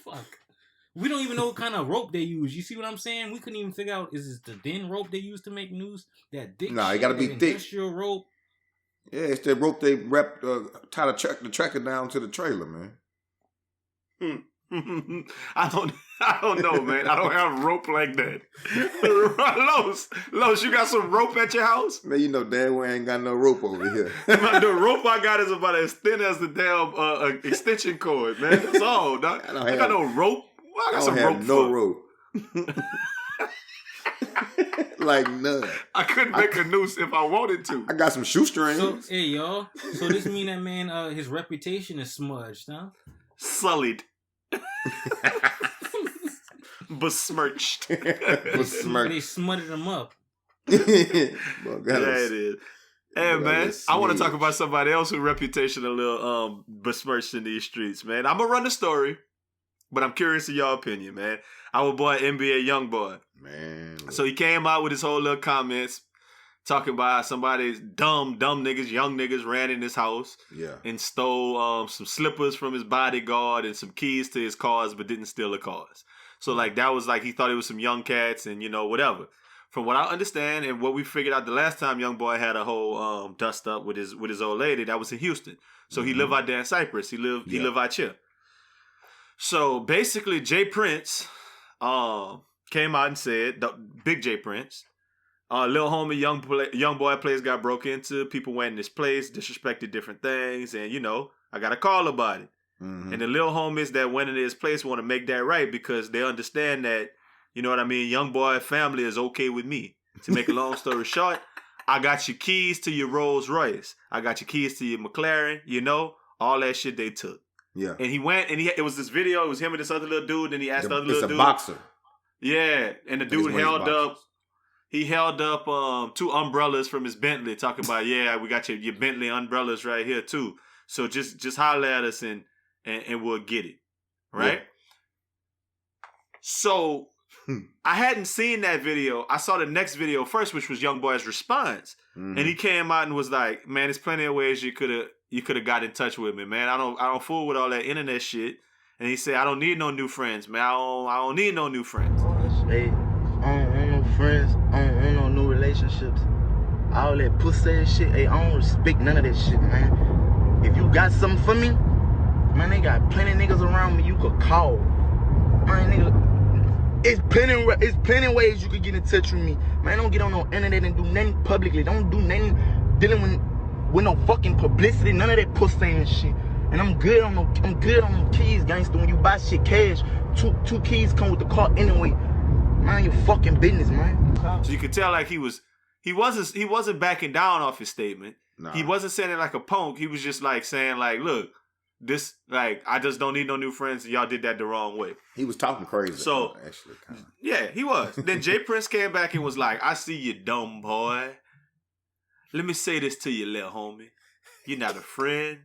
Fuck. We don't even know what kind of rope they use. You see what I'm saying? We couldn't even figure out, is it the thin rope they use to make noose? That thick it got to be thick. Industrial rope? Yeah, it's the rope they tie the tractor down to the trailer, man. I don't know, man. I don't have rope like that. Los, you got some rope at your house? Man, you know damn well I ain't got no rope over here. The rope I got is about as thin as the damn extension cord, man. That's all, dog. I got no rope. Well, I got some rope. No rope. Like none. I couldn't make a noose if I wanted to. I got some shoestrings. So, hey, y'all. So this mean that man, his reputation is smudged, huh? Sullied. Besmirched. They smutted him up. Yeah, it is. Hey, man, I want to talk about somebody else whose reputation a little besmirched in these streets, man. I'm going to run the story, but I'm curious of your opinion, man. Our boy, NBA YoungBoy. Man. Look. So he came out with his whole little comments talking about somebody's dumb niggas, young niggas ran in his house and stole some slippers from his bodyguard and some keys to his cars, but didn't steal the cars. So, like, that was like he thought it was some young cats and, whatever. From what I understand and what we figured out the last time YoungBoy had a whole dust up with his old lady, that was in Houston. So he lived out there in Cyprus. He lived out here. So basically, Jay Prince came out and said, Big Jay Prince, little homie young boy place got broke into. People went in this place, disrespected different things, and I got a call about it. Mm-hmm. And the little homies that went into his place want to make that right because they understand that, you know what I mean, young boy family is okay with me. To make a long story short, I got your keys to your Rolls Royce. I got your keys to your McLaren, all that shit they took. Yeah. And he went and it was this video, it was him and this other little dude, and he asked the other little dude. It's a boxer. Yeah. And the dude held up 2 umbrellas from his Bentley, talking about, we got your Bentley umbrellas right here too. So just holler at us and we'll get it. Right? Yeah. So I hadn't seen that video. I saw the next video first, which was YoungBoy's response, and he came out and was like, "Man, there's plenty of ways you could have got in touch with me, man. I don't fool with all that internet shit." And he said, "I don't need no new friends, man. I don't need no new friends." Hey, I don't want no friends. I don't want no new relationships. All that pussy ass shit. Hey, I don't respect none of that shit, man. If you got something for me, man, they got plenty of niggas around me you could call. Man, nigga, it's plenty ways you could get in touch with me. Man, don't get on no internet and do nothing publicly. Don't do nothing dealing with no fucking publicity. None of that pussy and shit. And I'm good on them keys, gangster. When you buy shit cash, two keys come with the car anyway. Mind your fucking business, man. So you could tell like he wasn't backing down off his statement. Nah. He wasn't saying it like a punk. He was just like saying like, look, this like I just don't need no new friends. Y'all did that the wrong way. He was talking crazy. So actually, kinda. Yeah, he was. Then Jay Prince came back and was like, "I see you, dumb boy. Let me say this to you, little homie. You're not a friend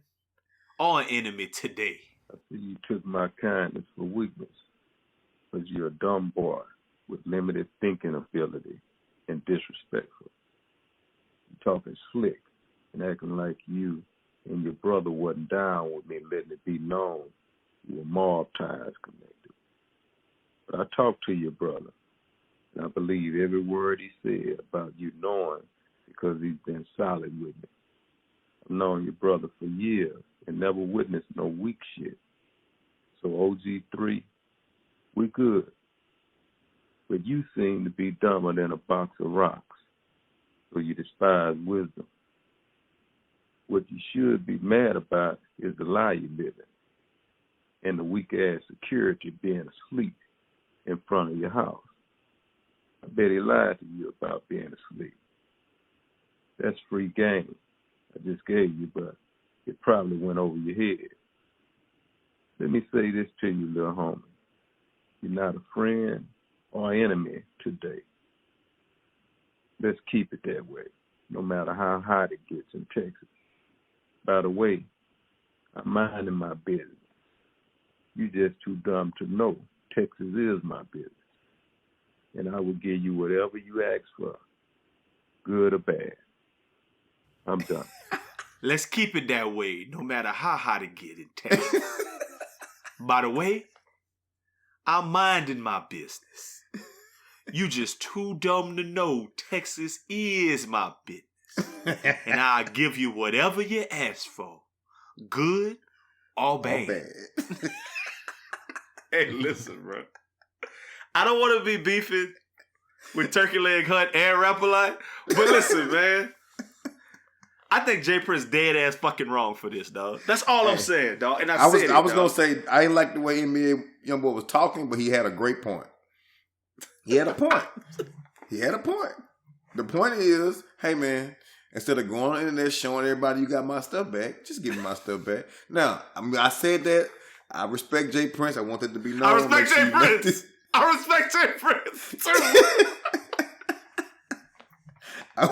or an enemy today." I see you took my kindness for weakness, because you're a dumb boy with limited thinking ability and disrespectful. You're talking slick and acting like you and your brother wasn't down with me letting it be known you were mob ties connected. But I talked to your brother, and I believe every word he said about you knowing because he's been solid with me. I've known your brother for years and never witnessed no weak shit. So OG3, we good. But you seem to be dumber than a box of rocks, so you despise wisdom. What you should be mad about is the lie you live in and the weak-ass security being asleep in front of your house. I bet he lied to you about being asleep. That's free game I just gave you, but it probably went over your head. Let me say this to you, little homie. You're not a friend or enemy today. Let's keep it that way, no matter how hot it gets in Texas. By the way, I'm minding my business. You just too dumb to know Texas is my business. And I will give you whatever you ask for, good or bad. I'm done. Let's keep it that way, no matter how hot it get in Texas. By the way, I'm minding my business. You just too dumb to know Texas is my business. And I'll give you whatever you ask for, good or bad. Hey, listen, bro. I don't want to be beefing with Turkey Leg Hut and Rapalite, but listen, man. I think Jay Prince dead ass fucking wrong for this, dog. That's all I'm saying, dog. And I was gonna say I ain't like the way NBA YoungBoy was talking, but he had a great point. He had a point. The point is, hey man, instead of going on the internet showing everybody you got my stuff back, just give me my stuff back. Now, I mean, I said that. I respect Jay Prince. I want that to be known. I respect Jay Prince. I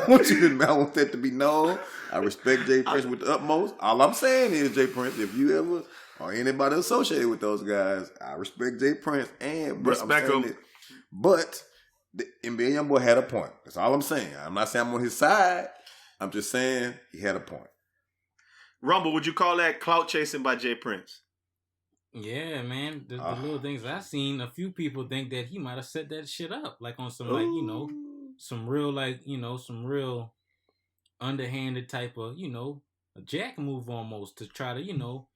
want that to be known. I respect Jay Prince with the utmost. All I'm saying is, Jay Prince, if you ever or anybody associated with those guys, I respect Jay Prince and respect him. But the NBA YoungBoy had a point. That's all I'm saying. I'm not saying I'm on his side. I'm just saying he had a point. Rumble, would you call that clout chasing by Jay Prince? Yeah, man. The little things I've seen, a few people think that he might have set that shit up, like on some, like, you know, some real, like, you know, some real underhanded type of, you know, a jack move almost to try to, you know,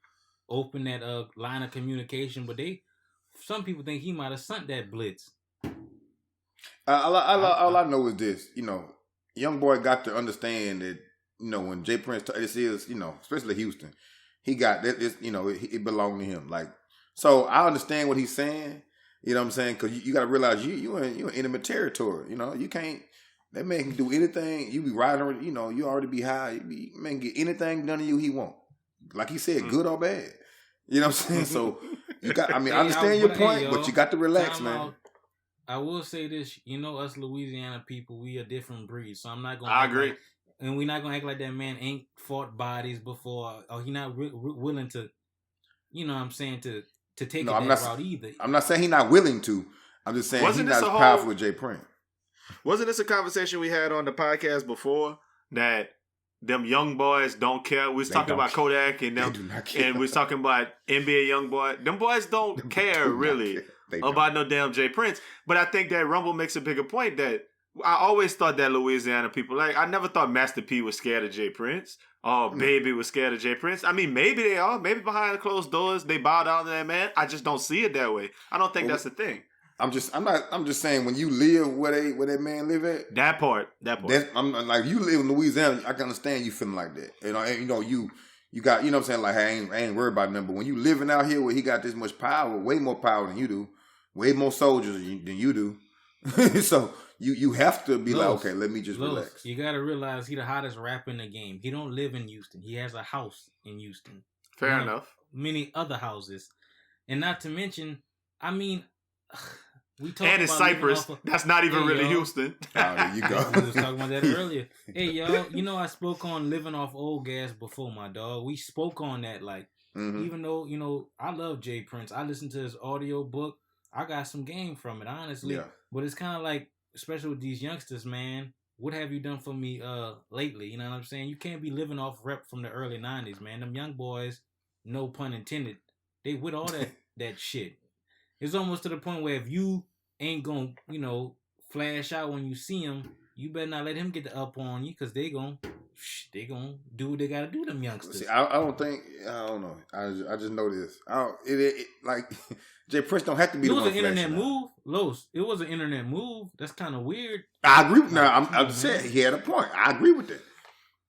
open that line of communication. But some people think he might have sent that blitz. All I know is this, you know, YoungBoy got to understand that, you know, when Jay Prince, this is, you know, especially Houston, he got that, you know, it belonged to him. Like, so I understand what he's saying, you know what I'm saying? Because you got to realize you're in intimate territory, you know, you can't, that man can do anything, you be riding around, you know, you already be high, man can get anything done to you he want. Like he said, good or bad. You know what I'm saying? So, you got, I mean, I understand your point, but you got to relax, man. I will say this, you know, us Louisiana people, we a different breed, so I'm not going to... I agree. And we're not going to act like that man ain't fought bodies before, or he not willing to, you know what I'm saying, to to take No, it I'm that not. route either. I'm not saying he's not willing to. I'm just saying Wasn't he's this not a as whole- powerful as Jay Prince. Wasn't this a conversation we had on the podcast before that them young boys don't care? We was They talking don't about care. Kodak and They them, do not care. and we was talking about NBA YoungBoy. Them boys don't care do not really care. They don't. about no damn Jay Prince. But I think that Rumble makes a bigger point that I always thought that Louisiana people, like, I never thought Master P was scared of Jay Prince. Oh, Baby was scared of Jay Prince. I mean, maybe they are. Maybe behind closed doors they bow down to that man. I just don't see it that way. I don't think that's the thing. I'm just saying when you live where that man live at. That part. I'm like, you live in Louisiana, I can understand you feeling like that. You know, and you got, you know what I'm saying, like, hey, I ain't worried about nothing. But when you living out here where he got this much power, way more power than you do, way more soldiers than you do. So you have to be like, okay, let me just relax. You gotta realize he the hottest rapper in the game. He don't live in Houston. He has a house in Houston. Fair enough. Many other houses. And not to mention, I mean, we talk and it's about Cypress. That's not even really Houston. Oh, there you go. We was talking about that earlier. Hey, y'all, you know I spoke on living off old gas before, my dog. We spoke on that, like, even though, you know, I love Jay Prince. I listened to his audio book. I got some game from it, honestly. Yeah. But it's kind of like, especially with these youngsters, man, what have you done for me lately? You know what I'm saying? You can't be living off rep from the early 90s, man. Them young boys, no pun intended, they with all that shit. It's almost to the point where if you ain't gonna, you know, flash out when you see him, you better not let him get the up on you, because they gonna do what they gotta do, them youngsters. See, I don't know. I just know this. Like Jay Prince don't have to be the one. It was an internet flashing out. move, Los. It was an internet move. That's kind of weird. I agree. Now I'm saying he had a point. I agree with that.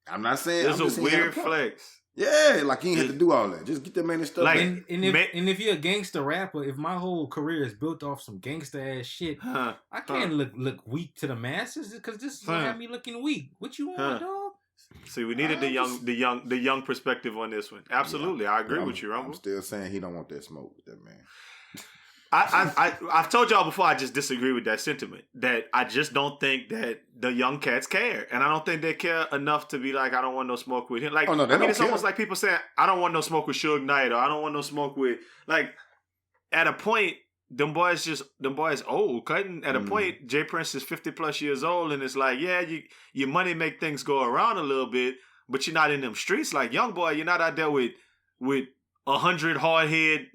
I'm not saying It's a weird flex. Yeah, like he ain't have to do all that. Just get that man his stuff. Like, back. And if you're a gangster rapper, if my whole career is built off some gangster ass shit, I can't look weak to the masses, because this is gonna have me looking weak. What you want, dog? See, we needed the young perspective on this one. Absolutely, I agree with you, Rumble. I'm still saying he don't want that smoke with that man. I've told y'all before, I just disagree with that sentiment. That I just don't think that the young cats care, and I don't think they care enough to be like, I don't want no smoke with him. Like, oh, no, they I mean, don't it's care. almost like people saying, I don't want no smoke with Suge Knight, or I don't want no smoke with, like, at a point, them boys old. Cutting at a point, Jay Prince is 50 plus years old, and it's like, yeah, your money make things go around a little bit, but you're not in them streets like young boy. You're not out there with 100 hard head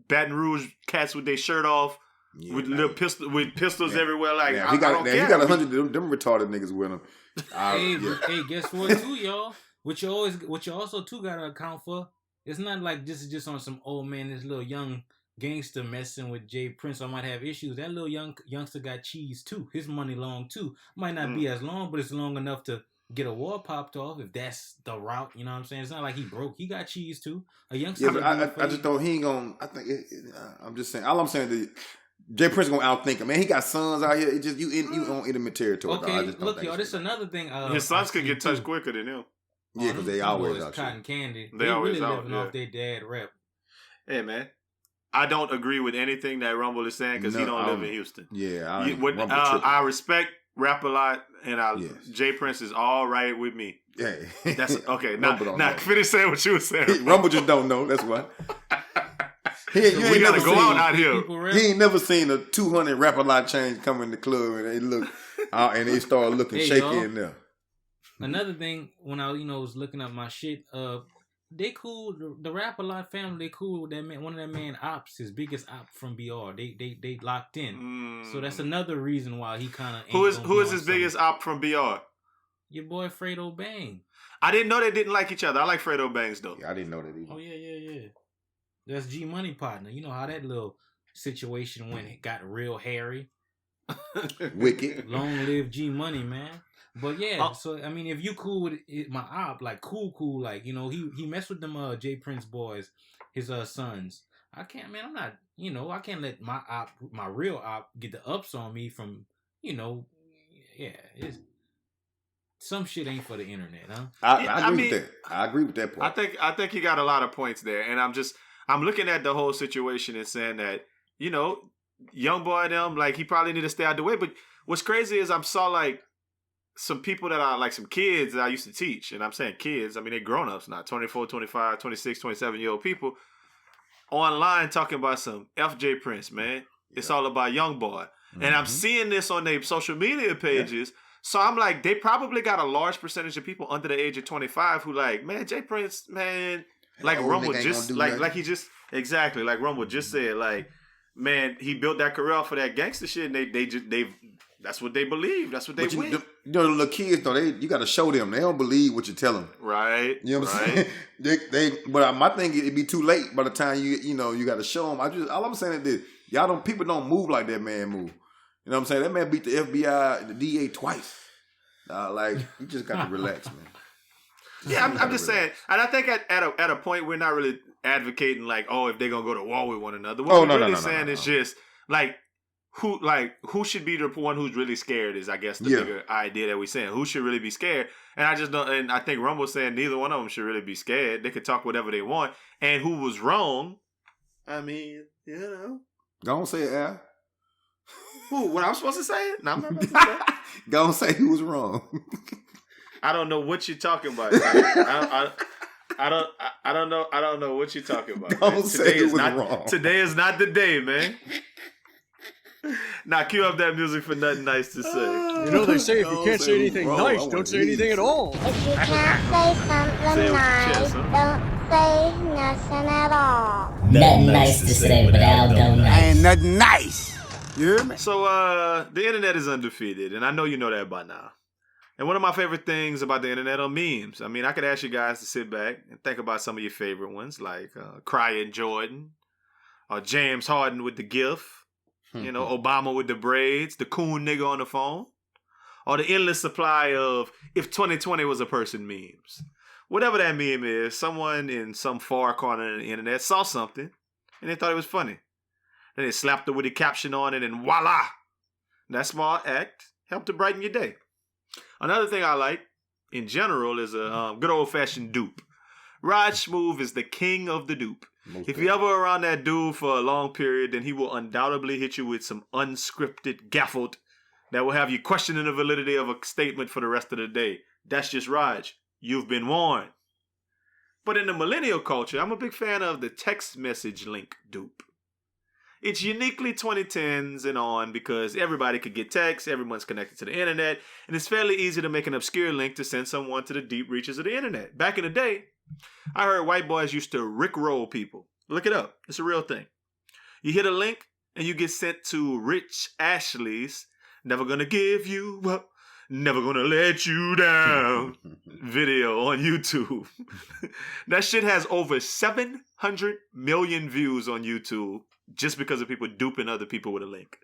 Baton Rouge cats with their shirt off, with little pistols everywhere. Like, yeah, I don't care. He got 100 of them retarded niggas with him. Hey, guess what, too, y'all? What you also too gotta account for? It's not like this is just on some old man, this little young gangster messing with Jay Prince. I might have issues. That little youngster got cheese too. His money long too. Might not be as long, but it's long enough to get a war popped off, if that's the route. You know what I'm saying? It's not like he broke. He got cheese too. A youngster. Yeah, but I just thought he ain't gonna. I think I'm just saying. All I'm saying is Jay Prince gonna outthink him. Man, he got sons out here. It just you on enemy territory. Okay, dog. I just don't look, think y'all. This is another thing. His sons could get touched quicker than him. Yeah, because they always out cotton candy. They always really out, living off their dad rep. Hey, man. I don't agree with anything that Rumble is saying, because he don't live in Houston. Yeah, I respect rap a lot, and Jay Prince is all right with me. Yeah, that's okay. Now finish saying what you were saying. Rumble just don't know. That's why. We gotta go out here. He ain't never seen a 200 rap a lot change come in the club, and they look and they start looking shaky in there. Another thing, when I was looking up my shit, they cool. The Rap a Lot family, they cool with that man. One of that man ops, his biggest op from BR. They locked in. So that's another reason why he kind of. Who is his biggest op from BR? Your boy Fredo Bang. I didn't know they didn't like each other. I like Fredo Bangs though. Yeah, I didn't know that either. Oh yeah. That's G Money partner. You know how that little situation went. It got real hairy. Wicked. Long live G Money, man. But yeah, so I mean, if you cool with it, my op, like cool, like he messed with them Jay Prince boys, his sons. I can't, man. I'm not, I can't let my op, my real op, get the ups on me from, it's some shit ain't for the internet, huh? I agree with that. I agree with that part. I think you got a lot of points there, and I'm looking at the whole situation and saying that young boy them, like, he probably need to stay out the way. But what's crazy is I saw like some people that are like some kids that I used to teach, and I'm saying kids, I mean, they grown-ups now, 24, 25, 26, 27-year-old people. online talking about some FJ Prince, man. It's all about YoungBoy. And I'm seeing this on their social media pages. So I'm like, they probably got a large percentage of people under the age of 25 who like, man, Jay Prince, man, like Rumble just like he just exactly like Rumble just said, like, man, he built that career off of that gangster shit, and they that's what they believe. That's what they win. You know, the little kids though, you got to show them. They don't believe what you tell them. Right. You know what I'm saying? But my thing is, it'd be too late by the time you got to show them. All I'm saying is this: people don't move like that man move. You know what I'm saying? That man beat the FBI, the DA twice. Like, you just got to relax, man. Yeah, I'm just saying, and I think at a point we're not really advocating like, oh, if they're gonna go to war with one another. What we're really saying is just like who should be the one who's really scared is, I guess, the bigger idea that we're saying. Who should really be scared? And I just don't. And I think Rumble's saying neither one of them should really be scared. They could talk whatever they want. And who was wrong? I mean, Don't say it, Al. Who? What I'm supposed to say? No, I'm not supposed to say it. Don't say who was wrong. I don't know what you're talking about. I don't know what you're talking about. Don't say who was wrong. Today is not the day, man. Now cue up that music for Nothing Nice to say. You know they say if you can't say anything nice, don't say anything at all. If you can't say something nice, don't say nothing at all. Nothing nice to say, but Aldo nice. Ain't nothing nice. You hear me? So the internet is undefeated, and I know you know that by now. And one of my favorite things about the internet are memes. I mean, I could ask you guys to sit back and think about some of your favorite ones, like Crying Jordan, or James Harden with the GIF, Obama with the braids, the coon nigga on the phone, or the endless supply of if 2020 was a person memes. Whatever that meme is, someone in some far corner of the internet saw something, and they thought it was funny. Then they slapped a witty caption on it, and voila! That small act helped to brighten your day. Another thing I like, in general, is a good old-fashioned dupe. Rod Smooth is the king of the dupe. If you're ever around that dude for a long period, then he will undoubtedly hit you with some unscripted gaffled that will have you questioning the validity of a statement for the rest of the day. That's just Raj. You've been warned. But in the millennial culture, I'm a big fan of the text message link dupe. It's uniquely 2010s and on because everybody could get text, everyone's connected to the internet, and it's fairly easy to make an obscure link to send someone to the deep reaches of the internet. Back in the day, I heard white boys used to rickroll people. Look it up. It's a real thing. You hit a link and you get sent to Rich Ashley's Never Gonna Give You Up, Never Gonna Let You Down video on YouTube. That shit has over 700 million views on YouTube. Just because of people duping other people with a link.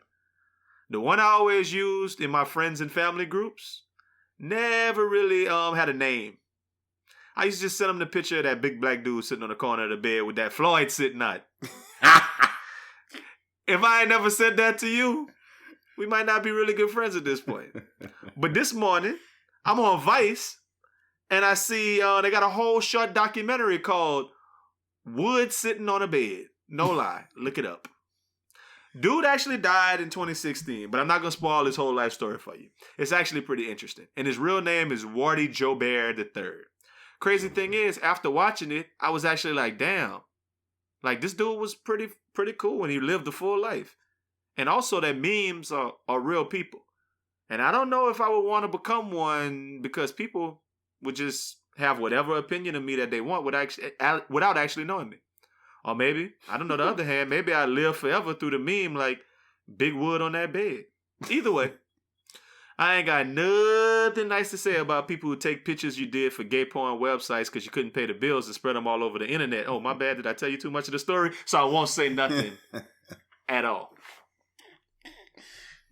The one I always used in my friends and family groups never really had a name. I used to just send them the picture of that big black dude sitting on the corner of the bed with that Floyd sitting on. If I ain't never said that to you, we might not be really good friends at this point. But this morning, I'm on Vice, and I see they got a whole short documentary called Wood Sitting on a Bed. No lie. Look it up. Dude actually died in 2016, but I'm not going to spoil his whole life story for you. It's actually pretty interesting. And his real name is Wardy Joubert III. Crazy thing is, after watching it, I was actually like, damn. Like, this dude was pretty cool when he lived a full life. And also that memes are real people. And I don't know if I would want to become one because people would just have whatever opinion of me that they want without actually knowing me. Or maybe, I don't know, the other hand, maybe I live forever through the meme like Big Wood on that bed. Either way, I ain't got nothing nice to say about people who take pictures you did for gay porn websites because you couldn't pay the bills and spread them all over the internet. Oh, my bad. Did I tell you too much of the story? So I won't say nothing at all.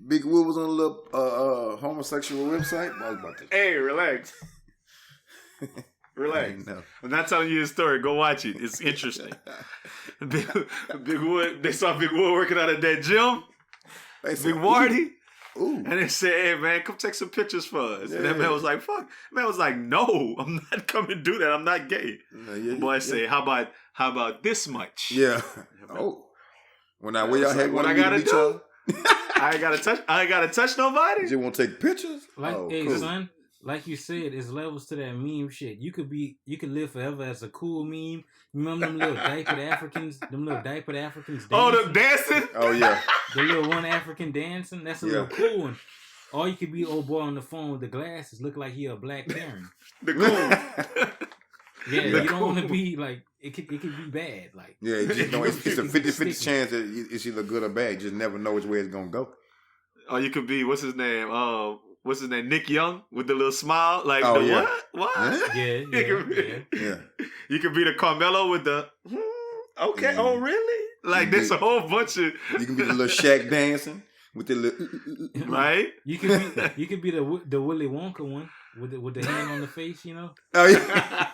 Big Wood was on a little homosexual website. Hey, relax. Relax. I'm not telling you his story. Go watch it. It's interesting. Big Wood. They saw Big Wood working out at that gym. Big Wardy. Ooh. And they said, hey, man, come take some pictures for us. Yeah. And that man was like, fuck. Man was like, no, I'm not coming to do that. I'm not gay. Boy said, how about this much? Yeah. Oh. When I wear y'all head, what I gotta do? I ain't gotta touch nobody. You want to take pictures? Like, oh, hey, cool. son, like you said, it's levels to that meme shit. You could live forever as a cool meme. Remember them little diapered Africans? Them little diapered Africans dancing? Oh, the dancing? Oh, yeah. The little one African dancing? That's a little cool one. Or you could be old boy on the phone with the glasses, look like he a black Karen. The cool. Yeah, you don't want to be like, it could be bad. Like, yeah, it's a 50-50 chance that it's either good or bad. You just never know which way it's going to go. Or you could be, what's his name? Nick Young with the little smile. Like, what? Yeah. You could be the Carmelo with the, okay, oh, really? Like, there's a whole bunch of... You can be the little Shaq dancing with the little... Right? You could be the Willy Wonka one with the hand on the face, you know? Oh, yeah.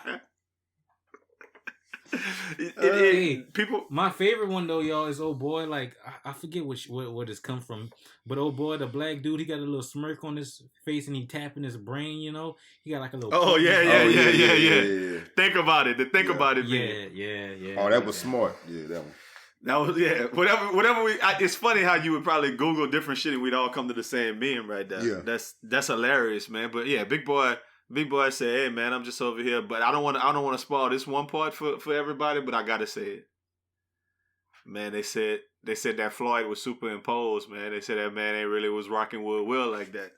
People. My favorite one though, y'all, is old boy. Like I forget where this come from, but old boy, the black dude, he got a little smirk on his face and he tapping his brain. You know, he got like a little. Oh yeah. Think about it. About it. Yeah. Oh, that was smart. Yeah, that one. That was Whatever we. It's funny how you would probably Google different shit and we'd all come to the same meme right there. Yeah. That's hilarious, man. But yeah, Big Boy said, "Hey man, I'm just over here, but I don't want to spoil this one part for everybody, but I gotta say it, man." They said that Floyd was superimposed, man. They said that man ain't really was rocking with Will like that.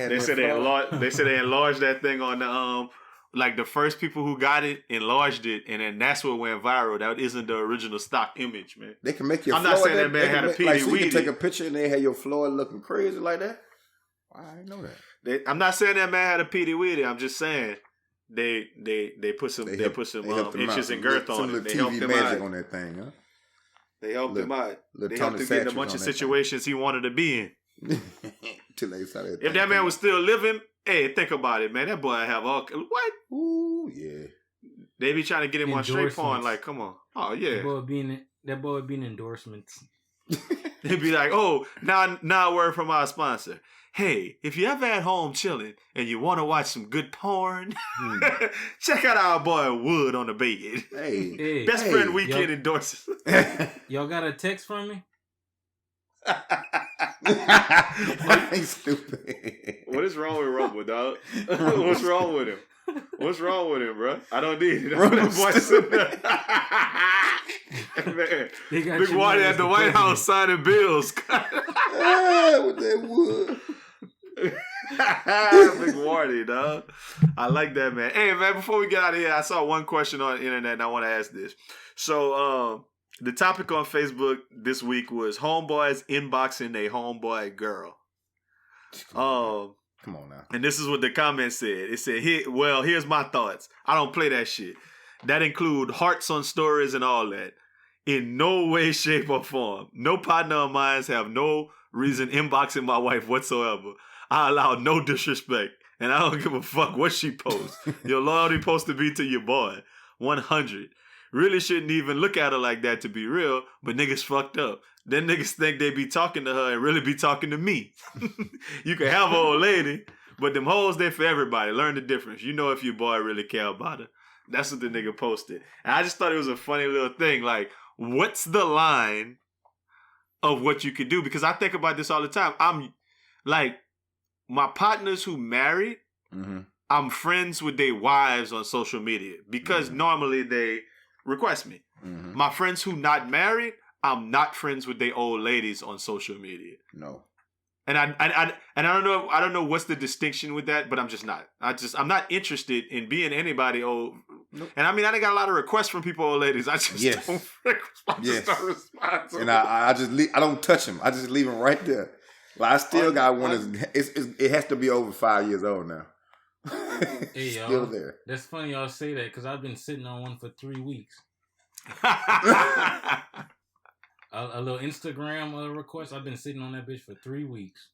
They said they enlarged that thing on the like the first people who got it enlarged it, and then that's what went viral. That isn't the original stock image, man. They can make your. I'm not saying that man had a PD so you can take a picture and they had your Floyd looking crazy like that. I didn't know that. I'm not saying that man had a PD Weedy. I'm just saying they put some inches and girth on it. They helped him out on that thing, huh? They helped him out. They helped him get in a bunch of situations he wanted to be in. If that man was still living, hey, think about it, man. That boy have all what? Ooh, yeah. They be trying to get him on straight porn. Like, come on. Oh yeah. That boy being endorsements. They'd be like, oh, now a word from our sponsor. Hey, if you ever at home chilling and you want to watch some good porn, check out our boy Wood on the bed. Hey, Best Friend Weekend endorses. Y'all got a text from me? Stupid. What is wrong with Rumble, dog? What's wrong with him? What's wrong with him, bro? I don't need it. That boy sitting there. Man, Big Waddy at the White House signing bills. With that wood. Big Waddy, dog. I like that, man. Hey, man, before we get out of here, I saw one question on the internet and I want to ask this. So, the topic on Facebook this week was homeboys inboxing a homeboy girl. Come on now. And this is what the comment said. It said, here's my thoughts. I don't play that shit. That include hearts on stories and all that. In no way, shape, or form. No partner of mine have no reason inboxing my wife whatsoever. I allow no disrespect. And I don't give a fuck what she posts. Your loyalty supposed to be to your boy. 100. Really shouldn't even look at her like that to be real, but niggas fucked up. Then niggas think they be talking to her and really be talking to me. You can have an old lady, but them hoes, they for everybody. Learn the difference. You know if your boy really care about her. That's what the nigga posted. And I just thought it was a funny little thing. Like, what's the line of what you could do? Because I think about this all the time. I'm like, my partners who married, I'm friends with their wives on social media because normally they request me. My friends who not married, I'm not friends with their old ladies on social media. No. And I don't know what's the distinction with that, but I'm just not. I'm not interested in being anybody old. Nope. And I mean, I done got a lot of requests from people, old ladies. I just don't start responding. And I just I don't touch them. I just leave them right there. Like, I still got one. It has to be over 5 years old now. Hey, y'all, still there. That's funny y'all say that because I've been sitting on one for 3 weeks. A little Instagram request. I've been sitting on that bitch for 3 weeks.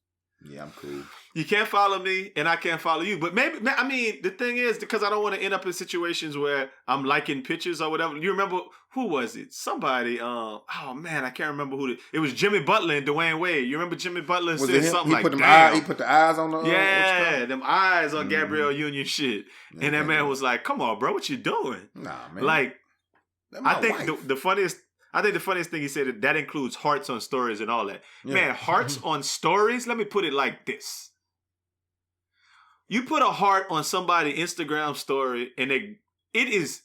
Yeah, I'm cool. You can't follow me, and I can't follow you. But maybe, I mean, the thing is, because I don't want to end up in situations where I'm liking pictures or whatever. You remember, who was it? Somebody, oh man, I can't remember who it was. Jimmy Butler and Dwayne Wade. You remember Jimmy Butler said something like, damn. He put the eyes on the... yeah, them eyes on Gabrielle Union shit. Yeah, and that man was like, come on, bro, what you doing? Nah, man. Like, I think the funniest... I think the funniest thing he said, that includes hearts on stories and all that. Yeah. Man, hearts on stories? Let me put it like this. you put a heart on somebody's Instagram story, and it is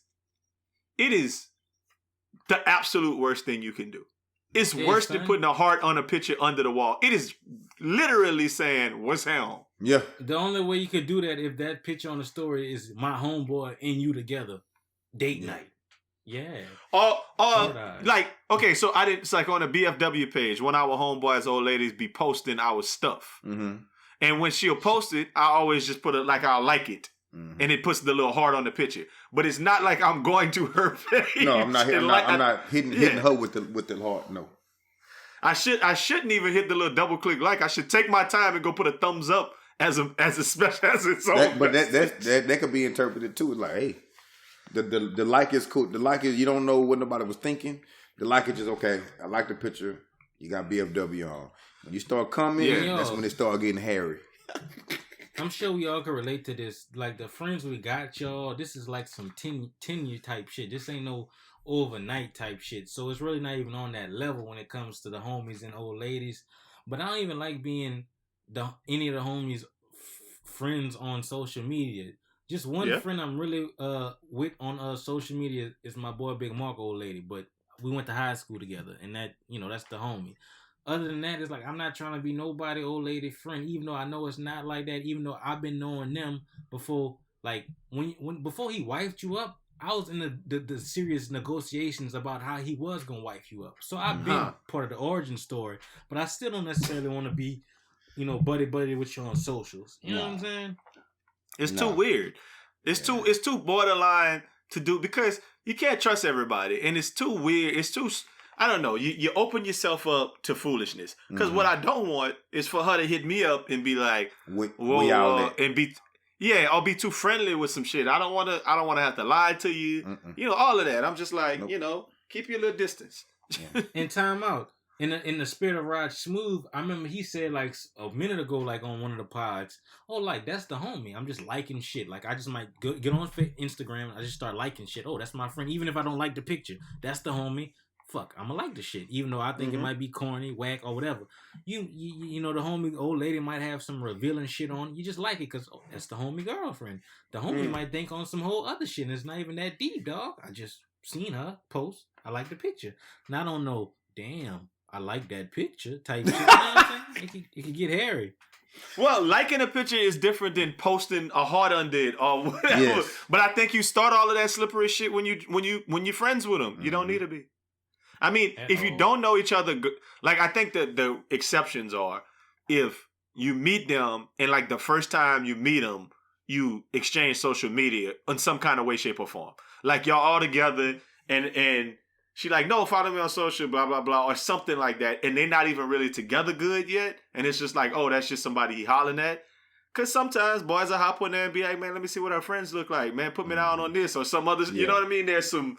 the absolute worst thing you can do. It's worse than putting a heart on a picture under the wall. It is literally saying, "What's hell?" Yeah. The only way you could do that if that picture on the story is my homeboy and you together, date night. Yeah. Like, okay, so it's like on the BFW page, when our homeboys, old ladies be posting our stuff. Mm-hmm. And when she'll post it, I always just put it like I'll like it. Mm-hmm. And it puts the little heart on the picture. But it's not like I'm going to her page. No, I'm not hitting her with the heart. No. I shouldn't even hit the little double click like. I should take my time and go put a thumbs up as a special as its own. But that could be interpreted too. It's like, hey, the like is cool. The like is, you don't know what nobody was thinking. The like is just okay. I like the picture. You got BFW on. When you start coming, that's when they start getting hairy. I'm sure we all can relate to this. Like the friends we got, y'all, this is like some tenure type shit. This ain't no overnight type shit. So it's really not even on that level when it comes to the homies and old ladies. But I don't even like being any of the homies friends on social media. Just one friend I'm really with on social media is my boy Big Mark, old lady. But we went to high school together, and that, you know, that's the homie. Other than that, it's like I'm not trying to be nobody old lady friend, even though I know it's not like that. Even though I've been knowing them before, like before he wifed you up, I was in the serious negotiations about how he was gonna wife you up. So I've been part of the origin story, but I still don't necessarily want to be, you know, buddy with you on socials. You know what I'm saying? It's too weird. It's too borderline to do, because you can't trust everybody, and it's too weird. It's too, I don't know. You open yourself up to foolishness, because what I don't want is for her to hit me up and be like, "Whoa," and I'll be too friendly with some shit. I don't want to have to lie to you. Mm-mm. You know, all of that. I'm just like, you know, keep your little distance. Yeah. And time out. In the spirit of Rod Smooth, I remember he said like a minute ago, like on one of the pods, oh, like that's the homie. I'm just liking shit. Like I just might get on Instagram and I just start liking shit. Oh, that's my friend. Even if I don't like the picture, that's the homie. Fuck, I'ma like the shit, even though I think it might be corny, whack, or whatever. You know, the homie old lady might have some revealing shit on. You just like it because that's the homie girlfriend. The homie might think on some whole other shit, and it's not even that deep, dog. I just seen her post. I like the picture. And I don't know. Damn, I like that picture type shit. You know what I'm saying? It can get hairy. Well, liking a picture is different than posting a heart under it or whatever. Yes. But I think you start all of that slippery shit when you're friends with them. You don't need to be. I mean, if you don't know each other, like I think that the exceptions are if you meet them and like the first time you meet them, you exchange social media in some kind of way, shape, or form. Like y'all all together and she like, no, follow me on social, blah, blah, blah, or something like that. And they're not even really together good yet. And it's just like, oh, that's just somebody he hollering at. Because sometimes boys will hop on there and be like, man, let me see what our friends look like. Man, put me down on this or some others. You know what I mean? There's some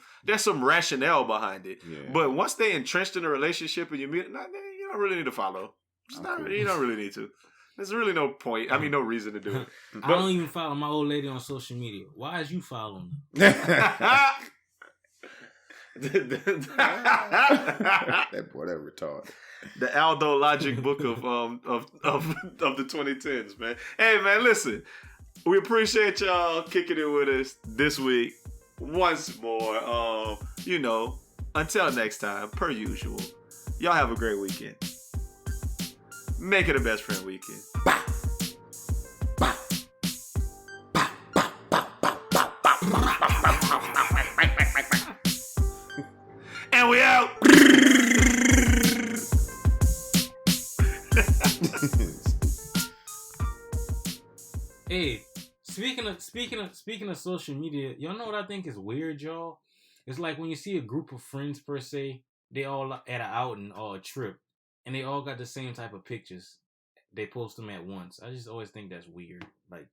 rationale behind it. Yeah. But once they entrenched in a relationship and you meet, you don't really need to follow. You don't really need to. There's really no point. I mean, no reason to do it. I don't even follow my old lady on social media. Why is you following me? That boy, that retarded. The Aldo logic book of the 2010s, man. Hey, man, listen. We appreciate y'all kicking it with us this week. Once more, you know, until next time, per usual, y'all have a great weekend. Make it a best friend weekend. Bye. And we out. Hey, speaking of social media, y'all know what I think is weird, y'all? It's like when you see a group of friends per se, they all at an outing or a trip, and they all got the same type of pictures. They post them at once. I just always think that's weird. Like,